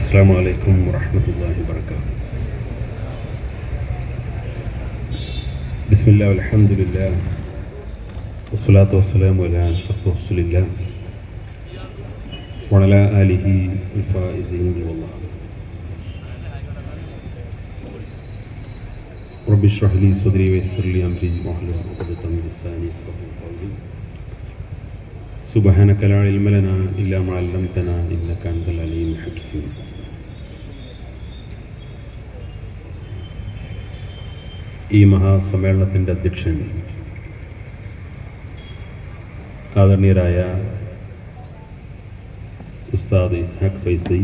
السلام عليكم ورحمة الله وبركاته. بسم الله والحمد لله والصلاة والسلام على أشرف رسول الله وعلى آله الفائزين بالله. رب اشرح لي صدري ويسر لي أمري واحلل عقدة من لساني يفقهوا قولي. سبحانك لا علم لنا إلا ما علمتنا إنك أنت العليم الحكيم. ഈ മഹാസമ്മേളനത്തിൻ്റെ അധ്യക്ഷൻ ആദരണീയരായ ഉസ്താദ് ഇസ്ഹാഖ് ഫൈസി,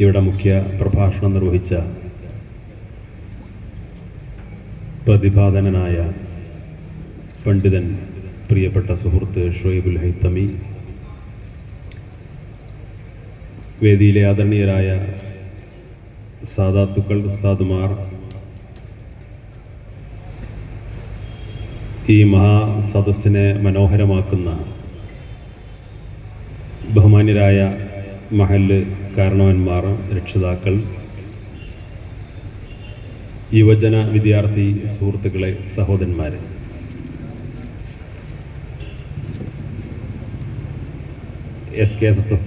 ഇവിടെ മുഖ്യ പ്രഭാഷണം നിർവഹിച്ച പ്രതിഭാധനനായ പണ്ഡിതൻ പ്രിയപ്പെട്ട സുഹൃത്ത് ഷുഐബുൽ ഹൈത്തമി, വേദിയിലെ ആദരണീയരായ സാദാത്തുക്കൾ, ഉസ്താദുമാർ, ഈ മഹാസദസ്സിനെ മനോഹരമാക്കുന്ന ബഹുമാന്യരായ മഹല്ല് കാരണവന്മാർ, രക്ഷിതാക്കൾ, യുവജന വിദ്യാർത്ഥി സുഹൃത്തുക്കളെ, സഹോദരന്മാരെ, SKSSF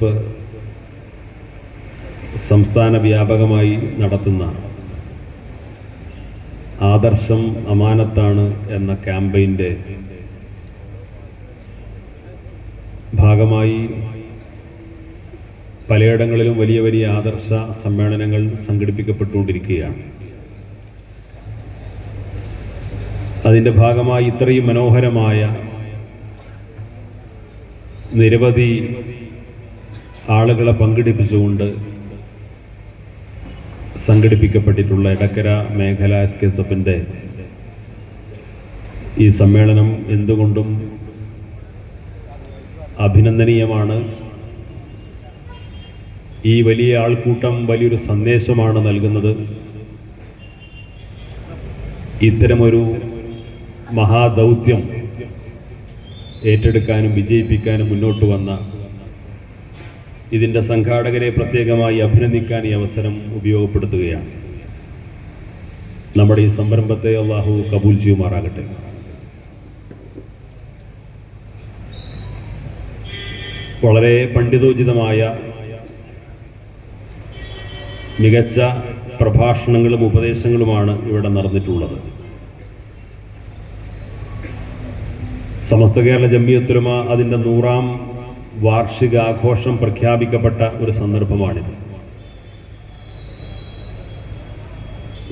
സംസ്ഥാന വ്യാപകമായി നടത്തുന്ന ആദർശം അമാനത്താണ് എന്ന ക്യാമ്പയിൻ്റെ ഭാഗമായി പലയിടങ്ങളിലും വലിയ വലിയ ആദർശ സമ്മേളനങ്ങൾ സംഘടിപ്പിക്കപ്പെട്ടുകൊണ്ടിരിക്കുകയാണ്. അതിൻ്റെ ഭാഗമായി ഇത്രയും മനോഹരമായ നിരവധി ആളുകളെ പങ്കെടുപ്പിച്ചുകൊണ്ട് സംഘടിപ്പിക്കപ്പെട്ടിട്ടുള്ള എടക്കര മേഖല SKSSFൻ്റെ ഈ സമ്മേളനം എന്തുകൊണ്ടും അഭിനന്ദനീയമാണ്. ഈ വലിയ ആൾക്കൂട്ടം വലിയൊരു സന്ദേശമാണ് നൽകുന്നത്. ഇത്തരമൊരു മഹാദൗത്യം ഏറ്റെടുക്കാനും വിജയിപ്പിക്കാനും മുന്നോട്ട് വന്ന ഇതിൻ്റെ സംഘാടകരെ പ്രത്യേകമായി അഭിനന്ദിക്കാൻ ഈ അവസരം ഉപയോഗപ്പെടുത്തുകയാണ്. നമ്മുടെ ഈ സംരംഭത്തെ അള്ളാഹു കബൂൽ ചെയ്യുമാറാകട്ടെ. വളരെ പണ്ഡിതോചിതമായ മികച്ച പ്രഭാഷണങ്ങളും ഉപദേശങ്ങളുമാണ് ഇവിടെ നടന്നിട്ടുള്ളത്. സമസ്ത കേരള ജംഇയ്യത്തുൽ ഉലമ അതിൻ്റെ 100ാം വാർഷികാഘോഷം പ്രഖ്യാപിക്കപ്പെട്ട ഒരു സന്ദർഭമാണിത്.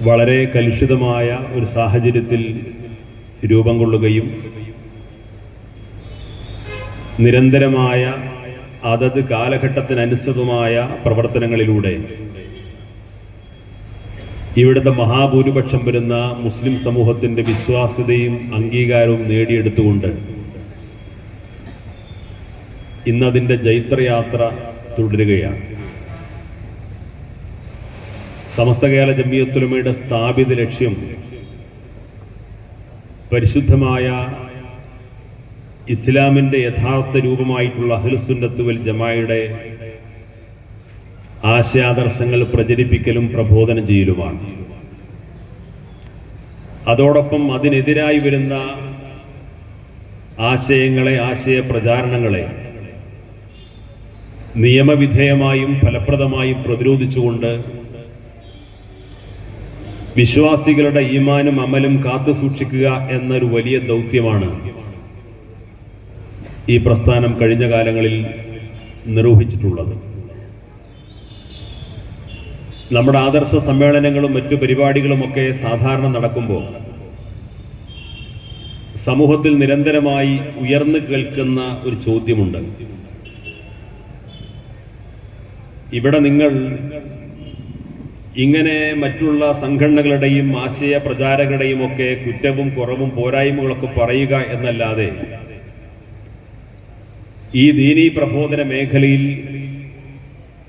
വളരെ കലുഷിതമായ ഒരു സാഹചര്യത്തിൽ രൂപം കൊള്ളുകയും നിരന്തരമായ അതത് കാലഘട്ടത്തിനനുസൃതമായ പ്രവർത്തനങ്ങളിലൂടെ ഇവിടുത്തെ മഹാഭൂരിപക്ഷം വരുന്ന മുസ്ലിം സമൂഹത്തിൻ്റെ വിശ്വാസ്യതയും അംഗീകാരവും നേടിയെടുത്തുകൊണ്ട് ഇന്നതിൻ്റെ ജൈത്രയാത്ര തുടരുകയാണ്. സമസ്ത കേരള ജംഇയ്യത്തുൽ ഉലമയുടെ സ്ഥാപിത ലക്ഷ്യം പരിശുദ്ധമായ ഇസ്ലാമിൻ്റെ യഥാർത്ഥ രൂപമായിട്ടുള്ള അഹ്ലുസുന്നത്ത് വൽ ജമാഅയുടെ ആശയാദർശങ്ങൾ പ്രചരിപ്പിക്കലും പ്രബോധനം ചെയ്യലുമാണ്. അതോടൊപ്പം അതിനെതിരായി വരുന്ന ആശയങ്ങളെ, ആശയ പ്രചാരണങ്ങളെ നിയമവിധേയമായും ഫലപ്രദമായും പ്രതിരോധിച്ചുകൊണ്ട് വിശ്വാസികളുടെ ഈമാനും അമലും കാത്തു സൂക്ഷിക്കുക എന്നൊരു വലിയ ദൗത്യമാണ് ഈ പ്രസ്ഥാനം കഴിഞ്ഞ കാലങ്ങളിൽ നിർവഹിച്ചിട്ടുള്ളത്. നമ്മുടെ ആദർശ സമ്മേളനങ്ങളും മറ്റു പരിപാടികളുമൊക്കെ സാധാരണ നടക്കുമ്പോൾ സമൂഹത്തിൽ നിരന്തരമായി ഉയർന്നു കേൾക്കുന്ന ഒരു ചോദ്യമുണ്ട്. ഇവിടെ നിങ്ങൾ ഇങ്ങനെ മറ്റുള്ള സംഘടനകളുടെയും ആശയ പ്രചാരകരുടെയും ഒക്കെ കുറ്റവും കുറവും പോരായ്മകളൊക്കെ പറയുക എന്നല്ലാതെ ഈ ദീനീ പ്രബോധന മേഖലയിൽ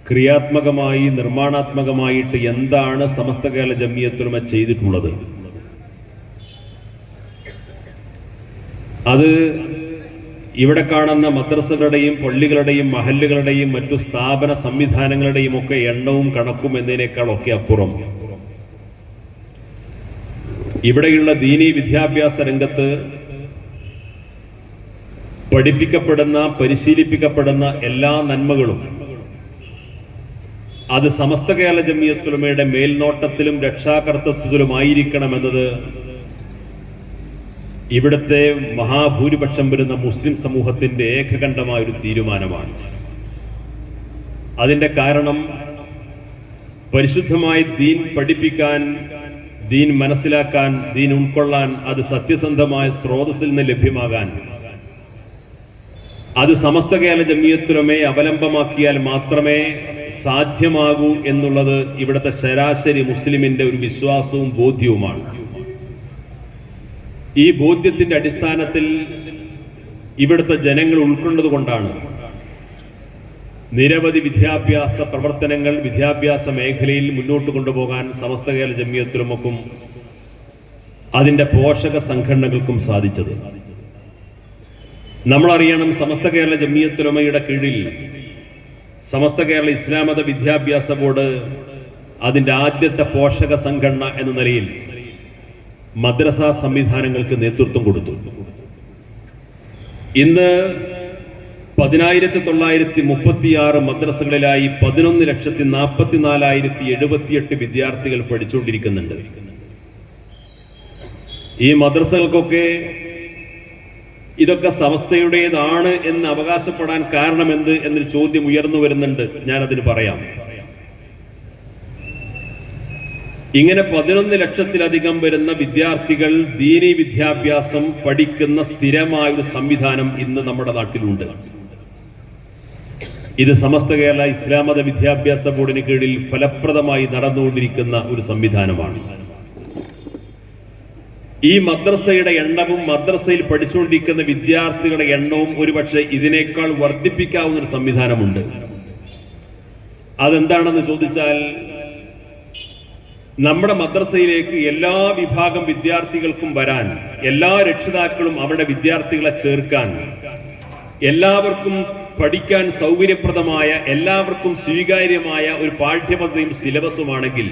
ക്രിയാത്മകമായി, നിർമ്മാണാത്മകമായിട്ട് എന്താണ് സമസ്ത കേരള ജംഇയ്യത്തുൽ ഉലമ ചെയ്തിട്ടുള്ളത്? അത് ഇവിടെ കാണുന്ന മദ്രസകളുടെയും പള്ളികളുടെയും മഹല്ലുകളുടെയും മറ്റു സ്ഥാപന സംവിധാനങ്ങളുടെയും ഒക്കെ എണ്ണവും കണക്കും എന്നതിനേക്കാളൊക്കെ അപ്പുറം ഇവിടെയുള്ള ദീനീ വിദ്യാഭ്യാസ രംഗത്ത് പഠിപ്പിക്കപ്പെടുന്ന പരിശീലിപ്പിക്കപ്പെടുന്ന എല്ലാ നന്മകളും അത് സമസ്ത കേരള ജംഇയ്യത്തുൽ ഉലമയുടെ മേൽനോട്ടത്തിലും രക്ഷാകർതൃത്വത്തിലുമായിരിക്കണമെന്നത് ഇവിടുത്തെ മഹാഭൂരിപക്ഷം വരുന്ന മുസ്ലിം സമൂഹത്തിന്റെ ഏകകണ്ഠമായൊരു തീരുമാനമാണ്. അതിൻ്റെ കാരണം പരിശുദ്ധമായി ദീൻ പഠിപ്പിക്കാൻ, ദീൻ മനസ്സിലാക്കാൻ, ദീൻ ഉൾക്കൊള്ളാൻ, അത് സത്യസന്ധമായ സ്രോതസ്സിൽ നിന്ന് ലഭ്യമാകാൻ അത് സമസ്ത കേരള ജംഇയ്യത്തുൽ ഉലമയെ അവലംബമാക്കിയാൽ മാത്രമേ സാധ്യമാകൂ എന്നുള്ളത് ഇവിടുത്തെ ശരാശരി മുസ്ലിമിന്റെ ഒരു വിശ്വാസവും ബോധ്യവുമാണ്. ഈ ബോധ്യത്തിന്റെ അടിസ്ഥാനത്തിൽ ഇവിടുത്തെ ജനങ്ങൾ ഉൾക്കൊണ്ടതുകൊണ്ടാണ് നിരവധി വിദ്യാഭ്യാസ പ്രവർത്തനങ്ങൾ വിദ്യാഭ്യാസ മേഖലയിൽ മുന്നോട്ട് കൊണ്ടുപോകാൻ സമസ്ത കേരള ജംഇയ്യത്തുൽ ഉലമക്കും അതിൻ്റെ പോഷക സംഘടനകൾക്കും സാധിച്ചത്. നമ്മളറിയണം, സമസ്ത കേരള ജംഇയ്യത്തുൽ ഉലമയുടെ കീഴിൽ സമസ്ത കേരള ഇസ്ലാം മത വിദ്യാഭ്യാസ ബോർഡ് അതിൻ്റെ ആദ്യത്തെ പോഷക സംഘടന എന്ന നിലയിൽ മദ്രസ സംവിധാനങ്ങൾക്ക് നേതൃത്വം കൊടുത്തു. ഇന്ന് 10,936 മദ്രസകളിലായി 11,44,078 വിദ്യാർത്ഥികൾ പഠിച്ചുകൊണ്ടിരിക്കുന്നുണ്ട്. ഈ മദ്രസകൾക്കൊക്കെ ഇതൊക്കെ സമസ്തയുടേതാണ് എന്ന് അവകാശപ്പെടാൻ കാരണമെന്ത് എന്നൊരു ചോദ്യം ഉയർന്നു വരുന്നുണ്ട്. ഞാനതിന് പറയാം. ഇങ്ങനെ 11 ലക്ഷത്തിലധികം വരുന്ന വിദ്യാർത്ഥികൾ ദീനീ വിദ്യാഭ്യാസം പഠിക്കുന്ന സ്ഥിരമായൊരു സംവിധാനം ഇന്ന് നമ്മുടെ നാട്ടിലുണ്ട്. ഇത് സമസ്ത കേരള ഇസ്ലാം മത വിദ്യാഭ്യാസ ബോർഡിന് കീഴിൽ ഫലപ്രദമായി നടന്നുകൊണ്ടിരിക്കുന്ന ഒരു സംവിധാനമാണ്. ഈ മദ്രസയുടെ എണ്ണവും മദ്രസയിൽ പഠിച്ചുകൊണ്ടിരിക്കുന്ന വിദ്യാർത്ഥികളുടെ എണ്ണവും ഒരുപക്ഷെ ഇതിനേക്കാൾ വർദ്ധിപ്പിക്കാവുന്ന ഒരു സംവിധാനമുണ്ട്. അതെന്താണെന്ന് ചോദിച്ചാൽ, നമ്മുടെ മദ്രസയിലേക്ക് എല്ലാ വിഭാഗം വിദ്യാർത്ഥികൾക്കും വരാൻ, എല്ലാ രക്ഷിതാക്കളും അവരുടെ വിദ്യാർത്ഥികളെ ചേർക്കാൻ, എല്ലാവർക്കും പഠിക്കാൻ സൗകര്യപ്രദമായ, എല്ലാവർക്കും സ്വീകാര്യമായ ഒരു പാഠ്യപദ്ധതിയും സിലബസുമാണെങ്കിൽ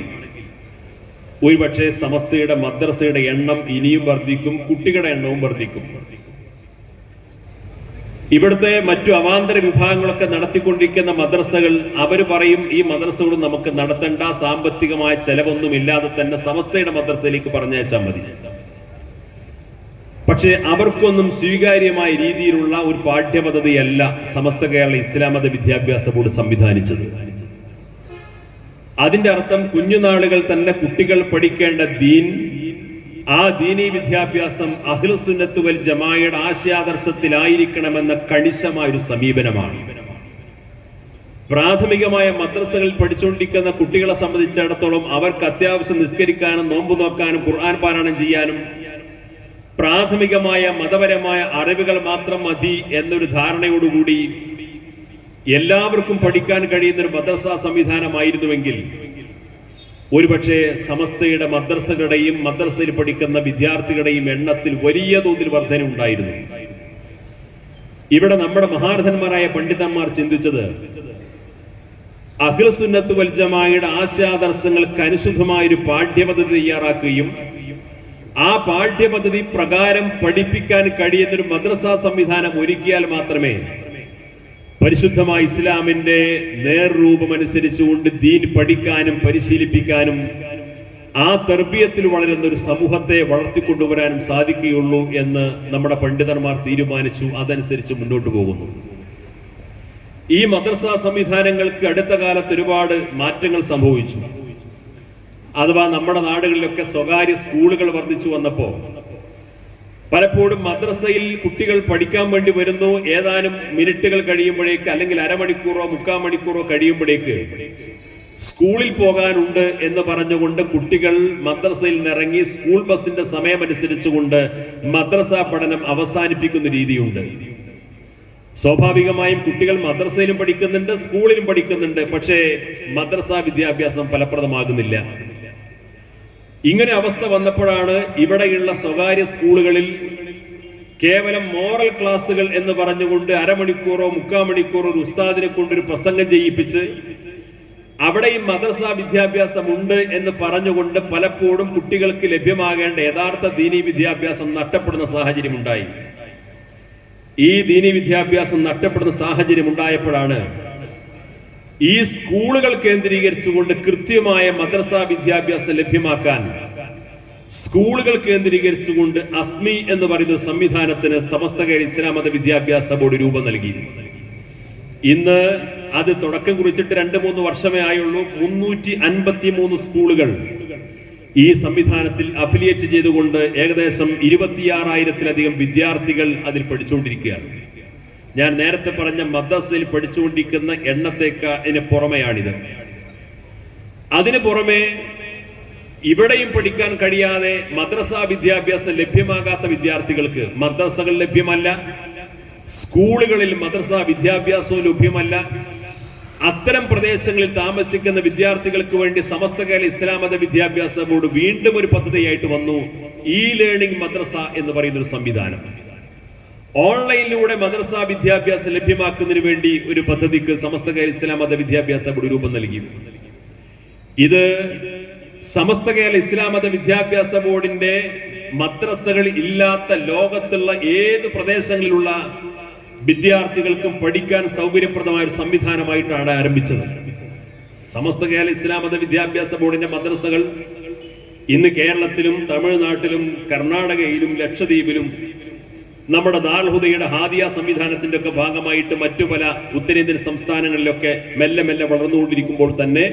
ഒരുപക്ഷെ സമസ്തയുടെ മദ്രസയുടെ എണ്ണം ഇനിയും വർദ്ധിക്കും, കുട്ടികളുടെ എണ്ണവും വർദ്ധിക്കും. ഇവിടുത്തെ മറ്റു അവാന്തര വിഭാഗങ്ങളൊക്കെ നടത്തിക്കൊണ്ടിരിക്കുന്ന മദ്രസകൾ അവർ പറയും, ഈ മദ്രസകൾ നമുക്ക് നടത്തേണ്ട, സാമ്പത്തികമായ ചെലവൊന്നുമില്ലാതെ തന്നെ സമസ്തയുടെ മദ്രസയിലേക്ക് പറഞ്ഞയച്ചാൽ മതി. പക്ഷെ അവർക്കൊന്നും സ്വീകാര്യമായ രീതിയിലുള്ള ഒരു പാഠ്യപദ്ധതിയല്ല സമസ്ത കേരള ഇസ്ലാം മത വിദ്യാഭ്യാസ ബോർഡ് സംവിധാനിച്ചത്. അതിന്റെ അർത്ഥം കുഞ്ഞുനാളുകൾ തന്നെ കുട്ടികൾ പഠിക്കേണ്ട ദീൻ, ആ ദീനീ വിദ്യാഭ്യാസം അഹ്ലുസുന്നത്ത് വൽ ജമാഅയുടെ ആശയാദർശത്തിലായിരിക്കണമെന്ന കണിശമായൊരു സമീപനമാണ്. പ്രാഥമികമായ മദ്രസകളിൽ പഠിച്ചുകൊണ്ടിരിക്കുന്ന കുട്ടികളെ സംബന്ധിച്ചിടത്തോളം അവർക്ക് അത്യാവശ്യം നിസ്കരിക്കാനും നോമ്പ് നോക്കാനും ഖുർആൻ പാരായണം ചെയ്യാനും പ്രാഥമികമായ മതപരമായ അറിവുകൾ മാത്രം മതി എന്നൊരു ധാരണയോടുകൂടി എല്ലാവർക്കും പഠിക്കാൻ കഴിയുന്ന ഒരു മദ്രസ സംവിധാനമായിരുന്നുവെങ്കിൽ ഒരുപക്ഷെ സമസ്തയുടെ മദ്രസകളുടെയും മദ്രസയിൽ പഠിക്കുന്ന വിദ്യാർത്ഥികളുടെയും എണ്ണത്തിൽ വലിയ തോതിൽ വർധന ഉണ്ടായിരുന്നു. ഇവിടെ നമ്മുടെ മഹാരഥന്മാരായ പണ്ഡിതന്മാർ ചിന്തിച്ചത്, അഹ്ലുസുന്നത്ത് വൽ ജമാഅയുടെ ആശയാദർശങ്ങൾക്ക് അനുസൃതമായൊരു പാഠ്യപദ്ധതി തയ്യാറാക്കുകയും ആ പാഠ്യപദ്ധതി പ്രകാരം പഠിപ്പിക്കാൻ കഴിയുന്നൊരു മദ്രസ സംവിധാനം ഒരുക്കിയാൽ മാത്രമേ പരിശുദ്ധമായ ഇസ്ലാമിന്റെ നേർരൂപമനുസരിച്ചുകൊണ്ട് ദീൻ പഠിക്കാനും പരിശീലിപ്പിക്കാനും ആ തർബിയത്തിൽ വളരുന്ന ഒരു സമൂഹത്തെ വളർത്തിക്കൊണ്ടുവരാനും സാധിക്കുകയുള്ളൂ എന്ന് നമ്മുടെ പണ്ഡിതന്മാർ തീരുമാനിച്ചു. അതനുസരിച്ച് മുന്നോട്ട് പോകുന്നു. ഈ മദ്രസ സംവിധാനങ്ങൾക്ക് അടുത്ത കാലത്ത് ഒരുപാട് മാറ്റങ്ങൾ സംഭവിച്ചു. അഥവാ നമ്മുടെ നാടുകളിലൊക്കെ സ്വകാര്യ സ്കൂളുകൾ വർദ്ധിച്ചു വന്നപ്പോൾ പലപ്പോഴും മദ്രസയിൽ കുട്ടികൾ പഠിക്കാൻ വേണ്ടി വരുന്നു. ഏതാനും മിനിറ്റുകൾ കഴിയുമ്പോഴേക്ക്, അല്ലെങ്കിൽ അരമണിക്കൂറോ 3/4 മണിക്കൂറോ കഴിയുമ്പോഴേക്ക് സ്കൂളിൽ പോകാനുണ്ട് എന്ന് പറഞ്ഞുകൊണ്ട് കുട്ടികൾ മദ്രസയിൽ നിന്നിറങ്ങി സ്കൂൾ ബസിന്റെ സമയമനുസരിച്ചുകൊണ്ട് മദ്രസ പഠനം അവസാനിപ്പിക്കുന്ന രീതിയുണ്ട്. സ്വാഭാവികമായും കുട്ടികൾ മദ്രസയിലും പഠിക്കുന്നുണ്ട്, സ്കൂളിലും പഠിക്കുന്നുണ്ട്. പക്ഷേ മദ്രസ വിദ്യാഭ്യാസം ഫലപ്രദമാകുന്നില്ല. ഇങ്ങനെ അവസ്ഥ വന്നപ്പോഴാണ് ഇവിടെയുള്ള സ്വകാര്യ സ്കൂളുകളിൽ കേവലം മോറൽ ക്ലാസുകൾ എന്ന് പറഞ്ഞുകൊണ്ട് അരമണിക്കൂറോ 3/4 മണിക്കൂറോ ഒരു ഉസ്താദിനെ കൊണ്ടൊരു പ്രസംഗം ചെയ്യിപ്പിച്ച് അവിടെയും മദ്രസ വിദ്യാഭ്യാസമുണ്ട് എന്ന് പറഞ്ഞുകൊണ്ട് പലപ്പോഴും കുട്ടികൾക്ക് ലഭ്യമാകേണ്ട യഥാർത്ഥ ദീനീ വിദ്യാഭ്യാസം നഷ്ടപ്പെടുന്ന സാഹചര്യം ഉണ്ടായി. ഈ ദീനീ വിദ്യാഭ്യാസം നഷ്ടപ്പെടുന്ന സാഹചര്യം ഉണ്ടായപ്പോഴാണ് ഈ സ്കൂളുകൾ കേന്ദ്രീകരിച്ചുകൊണ്ട് കൃത്യമായ മദ്രസ വിദ്യാഭ്യാസം ലഭ്യമാക്കാൻ സ്കൂളുകൾ കേന്ദ്രീകരിച്ചുകൊണ്ട് അസ്മി എന്ന് പറയുന്ന സംവിധാനത്തിന് സമസ്ത കേരള ഇസ്ലാം മത വിദ്യാഭ്യാസ ബോർഡ് രൂപം നൽകി. ഇന്ന് അത് തുടക്കം കുറിച്ചിട്ട് 2-3 വർഷമേ ആയുള്ളൂ. 353 സ്കൂളുകൾ ഈ സംവിധാനത്തിൽ അഫിലിയേറ്റ് ചെയ്തുകൊണ്ട് ഏകദേശം 26,000-ലധികം വിദ്യാർത്ഥികൾ അതിൽ പഠിച്ചുകൊണ്ടിരിക്കുകയാണ്. ഞാൻ നേരത്തെ പറഞ്ഞ മദ്രസയിൽ പഠിച്ചുകൊണ്ടിരിക്കുന്ന എണ്ണത്തേക്കാളിന് പുറമെയാണിത്. അതിന് പുറമെ ഇവിടെയും പഠിക്കാൻ കഴിയാതെ മദ്രസ വിദ്യാഭ്യാസം ലഭ്യമാകാത്ത വിദ്യാർത്ഥികൾക്ക് മദ്രസകൾ ലഭ്യമല്ല, സ്കൂളുകളിൽ മദ്രസ വിദ്യാഭ്യാസവും ലഭ്യമല്ല. അത്തരം പ്രദേശങ്ങളിൽ താമസിക്കുന്ന വിദ്യാർത്ഥികൾക്ക് വേണ്ടി സമസ്ത കേരള ഇസ്ലാം മത വിദ്യാഭ്യാസ ബോർഡ് വീണ്ടും ഒരു പദ്ധതിയായിട്ട് വന്നു. ഇ ലേണിംഗ് മദ്രസ എന്ന് പറയുന്ന ഒരു സംവിധാനം. ഓൺലൈനിലൂടെ മദ്രസ വിദ്യാഭ്യാസം ലഭ്യമാക്കുന്നതിന് വേണ്ടി ഒരു പദ്ധതിക്ക് സമസ്ത കേരള ഇസ്ലാം മത വിദ്യാഭ്യാസ ബോർഡ് രൂപം നൽകി. ഇത് സമസ്ത കേരള ഇസ്ലാം മത വിദ്യാഭ്യാസ ബോർഡിന്റെ മദ്രസകൾ ഇല്ലാത്ത ലോകത്തുള്ള ഏത് പ്രദേശങ്ങളിലുള്ള വിദ്യാർത്ഥികൾക്കും പഠിക്കാൻ സൗകര്യപ്രദമായ ഒരു സംവിധാനമായിട്ടാണ് ആരംഭിച്ചത്. സമസ്ത കേരള ഇസ്ലാം മത വിദ്യാഭ്യാസ ബോർഡിന്റെ മദ്രസകൾ ഇന്ന് കേരളത്തിലും തമിഴ്നാട്ടിലും കർണാടകയിലും ലക്ഷദ്വീപിലും നമ്മുടെ ദാൽഹുദയുടെ ഹാദിയ സംവിധാനത്തിന്റെ ഒക്കെ ഭാഗമായിട്ട് മറ്റു പല ഉത്തരേന്ത്യൻ സംസ്ഥാനങ്ങളിലൊക്കെ മെല്ലെ മെല്ലെ വളർന്നുകൊണ്ടിരിക്കുമ്പോൾ തന്നെ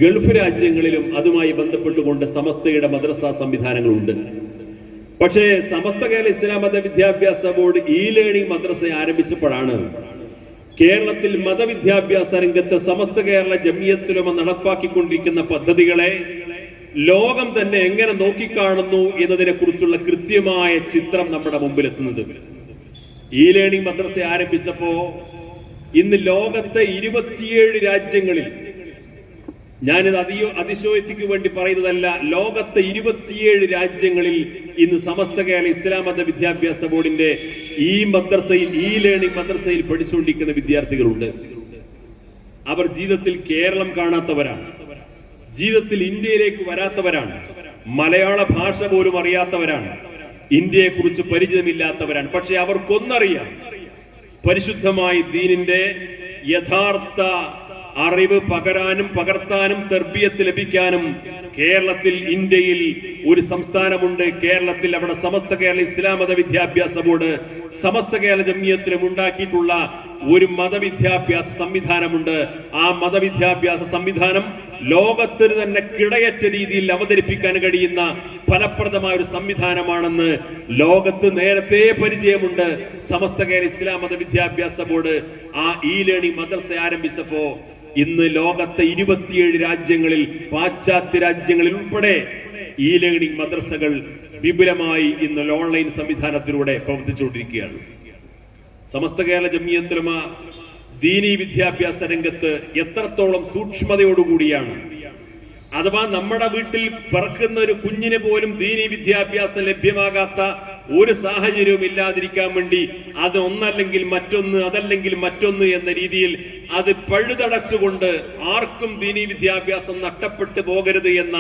ഗൾഫ് രാജ്യങ്ങളിലും അതുമായി ബന്ധപ്പെട്ടുകൊണ്ട് സമസ്തയുടെ മദ്രസ സംവിധാനങ്ങളുണ്ട്. പക്ഷേ സമസ്ത കേരള ഇസ്ലാം മത വിദ്യാഭ്യാസ ബോർഡ് ഇ ലേണിംഗ് മദ്രസ ആരംഭിച്ചപ്പോഴാണ് കേരളത്തിൽ മതവിദ്യാഭ്യാസ രംഗത്ത് സമസ്ത കേരള ജമിയത്ത് ഉലമ നടപ്പാക്കിക്കൊണ്ടിരിക്കുന്ന പദ്ധതികളെ ലോകം തന്നെ എങ്ങനെ നോക്കിക്കാണുന്നു എന്നതിനെ കുറിച്ചുള്ള കൃത്യമായ ചിത്രം നമ്മുടെ മുമ്പിൽ എത്തുന്നത്. ഇ ലേണിംഗ് മദ്രസ ആരംഭിച്ചപ്പോ ഇന്ന് ലോകത്തെ 27 രാജ്യങ്ങളിൽ, ഞാനിത് അതിശയോക്തിക്ക് വേണ്ടി പറയുന്നതല്ല, ലോകത്തെ 27 രാജ്യങ്ങളിൽ ഇന്ന് സമസ്ത കേരള ഇസ്ലാം മത വിദ്യാഭ്യാസ ബോർഡിന്റെ ഈ മദ്രസയിൽ, ഈ ലേണിംഗ് മദ്രസയിൽ പഠിച്ചുകൊണ്ടിരിക്കുന്ന വിദ്യാർത്ഥികളുണ്ട്. അവർ ജീവിതത്തിൽ കേരളം കാണാത്തവരാണ്, ജീവിതത്തിൽ ഇന്ത്യയിലേക്ക് വരാത്തവരാണ്, മലയാള ഭാഷ പോലും അറിയാത്തവരാണ്, ഇന്ത്യയെ കുറിച്ച് പരിചയമില്ലാത്തവരാണ്. പക്ഷെ അവർക്കൊന്നറിയാം, പരിശുദ്ധമായ ദീനിന്റെ യഥാർത്ഥ അറിവ് പകരാനും പകർത്താനും തർബിയത്ത് ലഭിക്കാനും കേരളത്തിൽ, ഇന്ത്യയിൽ ഒരു സംസ്ഥാനമുണ്ട്. കേരളത്തിൽ അവിടെ സമസ്ത കേരള ഇസ്ലാം മത വിദ്യാഭ്യാസ ബോർഡ്, സമസ്ത കേരള ജമിയത്തിലും ഉണ്ടാക്കിയിട്ടുള്ള ഒരു മതവിദ്യാഭ്യാസ സംവിധാനമുണ്ട്. ആ മതവിദ്യാഭ്യാസ സംവിധാനം ലോകത്തിന് തന്നെ കിടയറ്റ രീതിയിൽ അവതരിപ്പിക്കാൻ കഴിയുന്ന ഫലപ്രദമായ ഒരു സംവിധാനമാണെന്ന് ലോകത്ത് നേരത്തെ പരിചയമുണ്ട്. സമസ്ത കേരള ഇസ്ലാം മത വിദ്യാഭ്യാസ ബോർഡ് ആ ഇ ലേണിംഗ് മദ്രസ ആരംഭിച്ചപ്പോ ഇന്ന് ലോകത്തെ 27 രാജ്യങ്ങളിൽ, പാശ്ചാത്യ രാജ്യങ്ങളിൽ ഉൾപ്പെടെ ഇ ലേണിംഗ് മദ്രസകൾ വിപുലമായി ഇന്ന് ഓൺലൈൻ സംവിധാനത്തിലൂടെ പ്രവർത്തിച്ചുകൊണ്ടിരിക്കുകയാണ്. സമസ്ത കേരള ജമിയത്ത് ഉലമ ദീനീ വിദ്യാഭ്യാസ രംഗത്ത് എത്രത്തോളം സൂക്ഷ്മതയോടുകൂടിയാണ്, അഥവാ നമ്മുടെ വീട്ടിൽ പിറക്കുന്ന ഒരു കുഞ്ഞിന് പോലും ദീനീ വിദ്യാഭ്യാസം ലഭ്യമാകാത്ത ഒരു സാഹചര്യവും ഇല്ലാതിരിക്കാൻ വേണ്ടി അത് ഒന്നല്ലെങ്കിൽ മറ്റൊന്ന്, അതല്ലെങ്കിൽ മറ്റൊന്ന് എന്ന രീതിയിൽ അത് പഴുതടച്ചുകൊണ്ട് ആർക്കും ദീനീ വിദ്യാഭ്യാസം നഷ്ടപ്പെട്ടു പോകരുത് എന്ന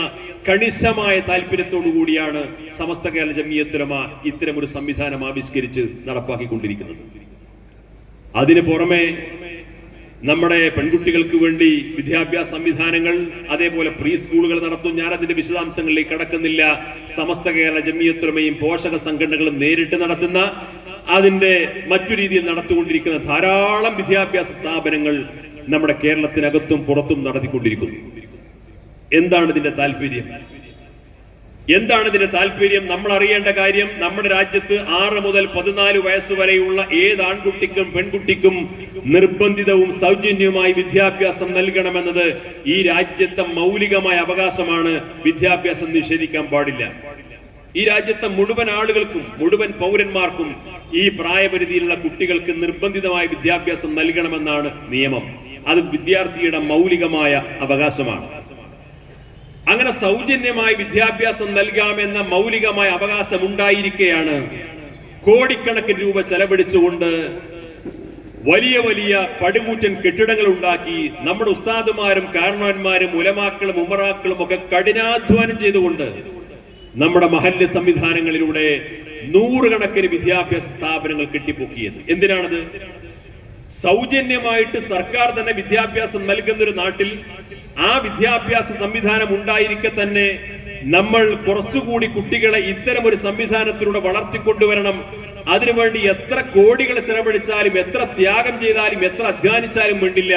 കണിശമായ താല്പര്യത്തോടു കൂടിയാണ് സമസ്ത കേരള ജമിയത്ത് ഉലമ ഇത്തരം ഒരു സംവിധാനം ആവിഷ്കരിച്ച് നടപ്പാക്കിക്കൊണ്ടിരിക്കുന്നത്. അതിന് പുറമെ നമ്മുടെ പെൺകുട്ടികൾക്ക് വേണ്ടി വിദ്യാഭ്യാസ സംവിധാനങ്ങൾ, അതേപോലെ പ്രീ സ്കൂളുകൾ നടത്തും. ഞാൻ അതിന്റെ വിശദാംശങ്ങളിലേക്ക് കടക്കുന്നില്ല. സമസ്ത കേരള ജമിയത്ത് ഉലമയും പോഷക സംഘടനകളും നേരിട്ട് നടത്തുന്ന, അതിന്റെ മറ്റു രീതിയിൽ നടത്തിക്കൊണ്ടിരിക്കുന്ന ധാരാളം വിദ്യാഭ്യാസ സ്ഥാപനങ്ങൾ നമ്മുടെ കേരളത്തിനകത്തും പുറത്തും നടത്തിക്കൊണ്ടിരിക്കുന്നു. എന്താണ് ഇതിന്റെ താല്പര്യം? എന്താണ് ഇതിന്റെ താല്പര്യം? നമ്മൾ അറിയേണ്ട കാര്യം, നമ്മുടെ രാജ്യത്ത് 6 മുതൽ 14 വയസ്സ് വരെയുള്ള ഏത് ആൺകുട്ടിക്കും പെൺകുട്ടിക്കും നിർബന്ധിതവും സൗജന്യവുമായി വിദ്യാഭ്യാസം നൽകണമെന്നത് ഈ രാജ്യത്തെ മൗലികമായ അവകാശമാണ്. വിദ്യാഭ്യാസം നിഷേധിക്കാൻ പാടില്ല. ഈ രാജ്യത്തെ മുഴുവൻ ആളുകൾക്കും, മുഴുവൻ പൗരന്മാർക്കും ഈ പ്രായപരിധിയിലുള്ള കുട്ടികൾക്ക് നിർബന്ധിതമായ വിദ്യാഭ്യാസം നൽകണമെന്നാണ് നിയമം. അത് വിദ്യാർത്ഥിയുടെ മൗലികമായ അവകാശമാണ്. അങ്ങനെ സൗജന്യമായി വിദ്യാഭ്യാസം നൽകാമെന്ന മൗലികമായ അവകാശം ഉണ്ടായിരിക്കെയാണ് കോടിക്കണക്കിന് രൂപ ചെലവഴിച്ചുകൊണ്ട് വലിയ വലിയ പടുകൂറ്റൻ കെട്ടിടങ്ങൾ ഉണ്ടാക്കി നമ്മുടെ ഉസ്താദുമാരും കാരണവന്മാരും ഉലമാക്കളും ഉമറാക്കളും ഒക്കെ കഠിനാധ്വാനം ചെയ്തുകൊണ്ട് നമ്മുടെ മഹല്ല് സംവിധാനങ്ങളിലൂടെ നൂറുകണക്കിന് വിദ്യാഭ്യാസ സ്ഥാപനങ്ങൾ കെട്ടിപ്പൊക്കിയത്. എന്തിനാണത്? സൗജന്യമായിട്ട് സർക്കാർ തന്നെ വിദ്യാഭ്യാസം നൽകുന്ന ഒരു നാട്ടിൽ ആ വിദ്യാഭ്യാസ സംവിധാനം ഉണ്ടായിരിക്കെ തന്നെ നമ്മൾ കുറച്ചുകൂടി കുട്ടികളെ ഇത്തരം ഒരു സംവിധാനത്തിലൂടെ വളർത്തിക്കൊണ്ടുവരണം. അതിനുവേണ്ടി എത്ര കോടികൾ ചെലവഴിച്ചാലും, എത്ര ത്യാഗം ചെയ്താലും, എത്ര അധ്വാനിച്ചാലും വേണ്ടില്ല,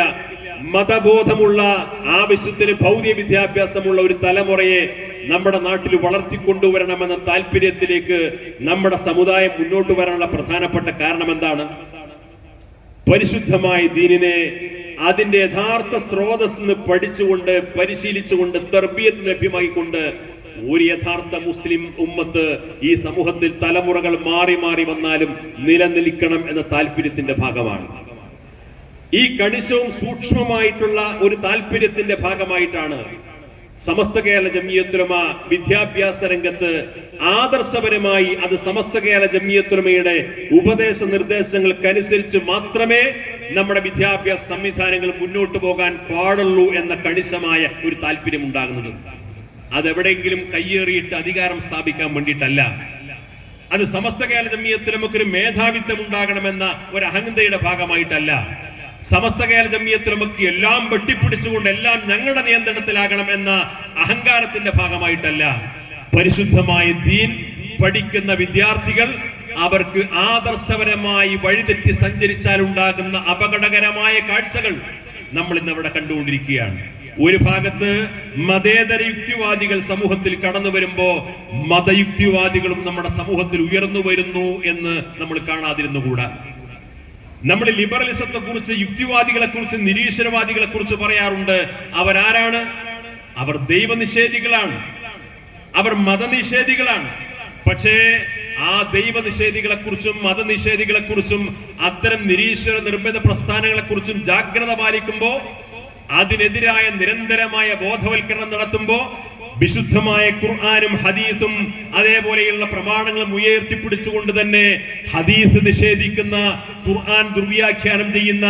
മതബോധമുള്ള, ആവശ്യത്തിന് ഭൗതിക വിദ്യാഭ്യാസമുള്ള ഒരു തലമുറയെ നമ്മുടെ നാട്ടിൽ വളർത്തിക്കൊണ്ടുവരണമെന്ന താല്പര്യത്തിലേക്ക് നമ്മുടെ സമുദായം മുന്നോട്ട് വരാനുള്ള പ്രധാനപ്പെട്ട കാരണം എന്താണ്? പരിശുദ്ധമായ ദീനിനെ അതിന്റെ യഥാർത്ഥ സ്രോതസ്സിൽ നിന്ന് പഠിച്ചുകൊണ്ട്, പരിശീലിച്ചുകൊണ്ട്, തർബിയത്ത് ലഭ്യമാക്കിക്കൊണ്ട് ഒരു യഥാർത്ഥ മുസ്ലിം ഉമ്മത്ത് ഈ സമൂഹത്തിൽ തലമുറകൾ മാറി മാറി വന്നാലും നിലനിൽക്കണം എന്ന താല്പര്യത്തിന്റെ ഭാഗമാണ്. ഈ കണിശവും സൂക്ഷ്മമായിട്ടുള്ള ഒരു താല്പര്യത്തിന്റെ ഭാഗമായിട്ടാണ് സമസ്ത കേരള ജംഇയ്യത്തുൽ ഉലമ വിദ്യാഭ്യാസ രംഗത്ത് ആദർശപരമായി അത് സമസ്ത കേരള ജംഇയ്യത്തുൽ ഉലമയുടെ ഉപദേശ നിർദ്ദേശങ്ങൾക്കനുസരിച്ച് മാത്രമേ നമ്മുടെ വിദ്യാഭ്യാസ സംവിധാനങ്ങൾ മുന്നോട്ട് പോകാൻ പാടുള്ളൂ എന്ന കണിശമായ ഒരു താല്പര്യം ഉണ്ടാകുന്നത്. അതെവിടെയെങ്കിലും കയ്യേറിയിട്ട് അധികാരം സ്ഥാപിക്കാൻ വേണ്ടിയിട്ടല്ല. അത് സമസ്ത കേരള ജംഇയ്യത്തുൽ ഉലമക്ക് ഒരു മേധാവിത്വം ഉണ്ടാകണമെന്ന ഒരു അഹന്തയുടെ ഭാഗമായിട്ടല്ല. സമസ്ത കേരള ജംഇയ്യത്തുൽ ഉലമക്ക് എല്ലാം വെട്ടിപ്പിടിച്ചുകൊണ്ട് എല്ലാം ഞങ്ങളുടെ നിയന്ത്രണത്തിലാകണം എന്ന അഹങ്കാരത്തിന്റെ ഭാഗമായിട്ടല്ല. പരിശുദ്ധമായ ദീൻ പഠിക്കുന്ന വിദ്യാർത്ഥികൾ അവർക്ക് ആദർശപരമായി വഴിതെറ്റി സഞ്ചരിച്ചാൽ ഉണ്ടാകുന്ന അപകടകരമായ കാഴ്ചകൾ നമ്മൾ ഇന്ന് അവിടെ കണ്ടുകൊണ്ടിരിക്കുകയാണ്. ഒരു ഭാഗത്ത് മതേതര യുക്തിവാദികൾ സമൂഹത്തിൽ കടന്നു വരുമ്പോ മതയുക്തിവാദികളും നമ്മുടെ സമൂഹത്തിൽ ഉയർന്നു വരുന്നു എന്ന് നമ്മൾ കാണാതിരുന്നുകൂടാ. നമ്മൾ ലിബറലിസത്തെ കുറിച്ച്, യുക്തിവാദികളെ കുറിച്ച്, നിരീശ്വരവാദികളെ കുറിച്ച് പറയാറുണ്ട്. അവരാരാണ്? അവർ ദൈവനിഷേധികളാണ്, അവർ മതനിഷേധികളാണ്. പക്ഷേ ആ ദൈവനിഷേധികളെ കുറിച്ചും മതനിഷേധികളെ കുറിച്ചും അത്തരം നിരീശ്വര നിർമ്മിത പ്രസ്ഥാനങ്ങളെ കുറിച്ചും ജാഗ്രത പാലിക്കുമ്പോ, അതിനെതിരായ നിരന്തരമായ ബോധവൽക്കരണം നടത്തുമ്പോ, വിശുദ്ധമായ ഖുർആനും ഹദീസും അതേപോലെയുള്ള പ്രമാണങ്ങളും ഉയർത്തിപ്പിടിച്ചുകൊണ്ട് തന്നെ ഹദീസ് നിഷേധിക്കുന്ന, ഖുർആൻ ദുർവ്യാഖ്യാനം ചെയ്യുന്ന,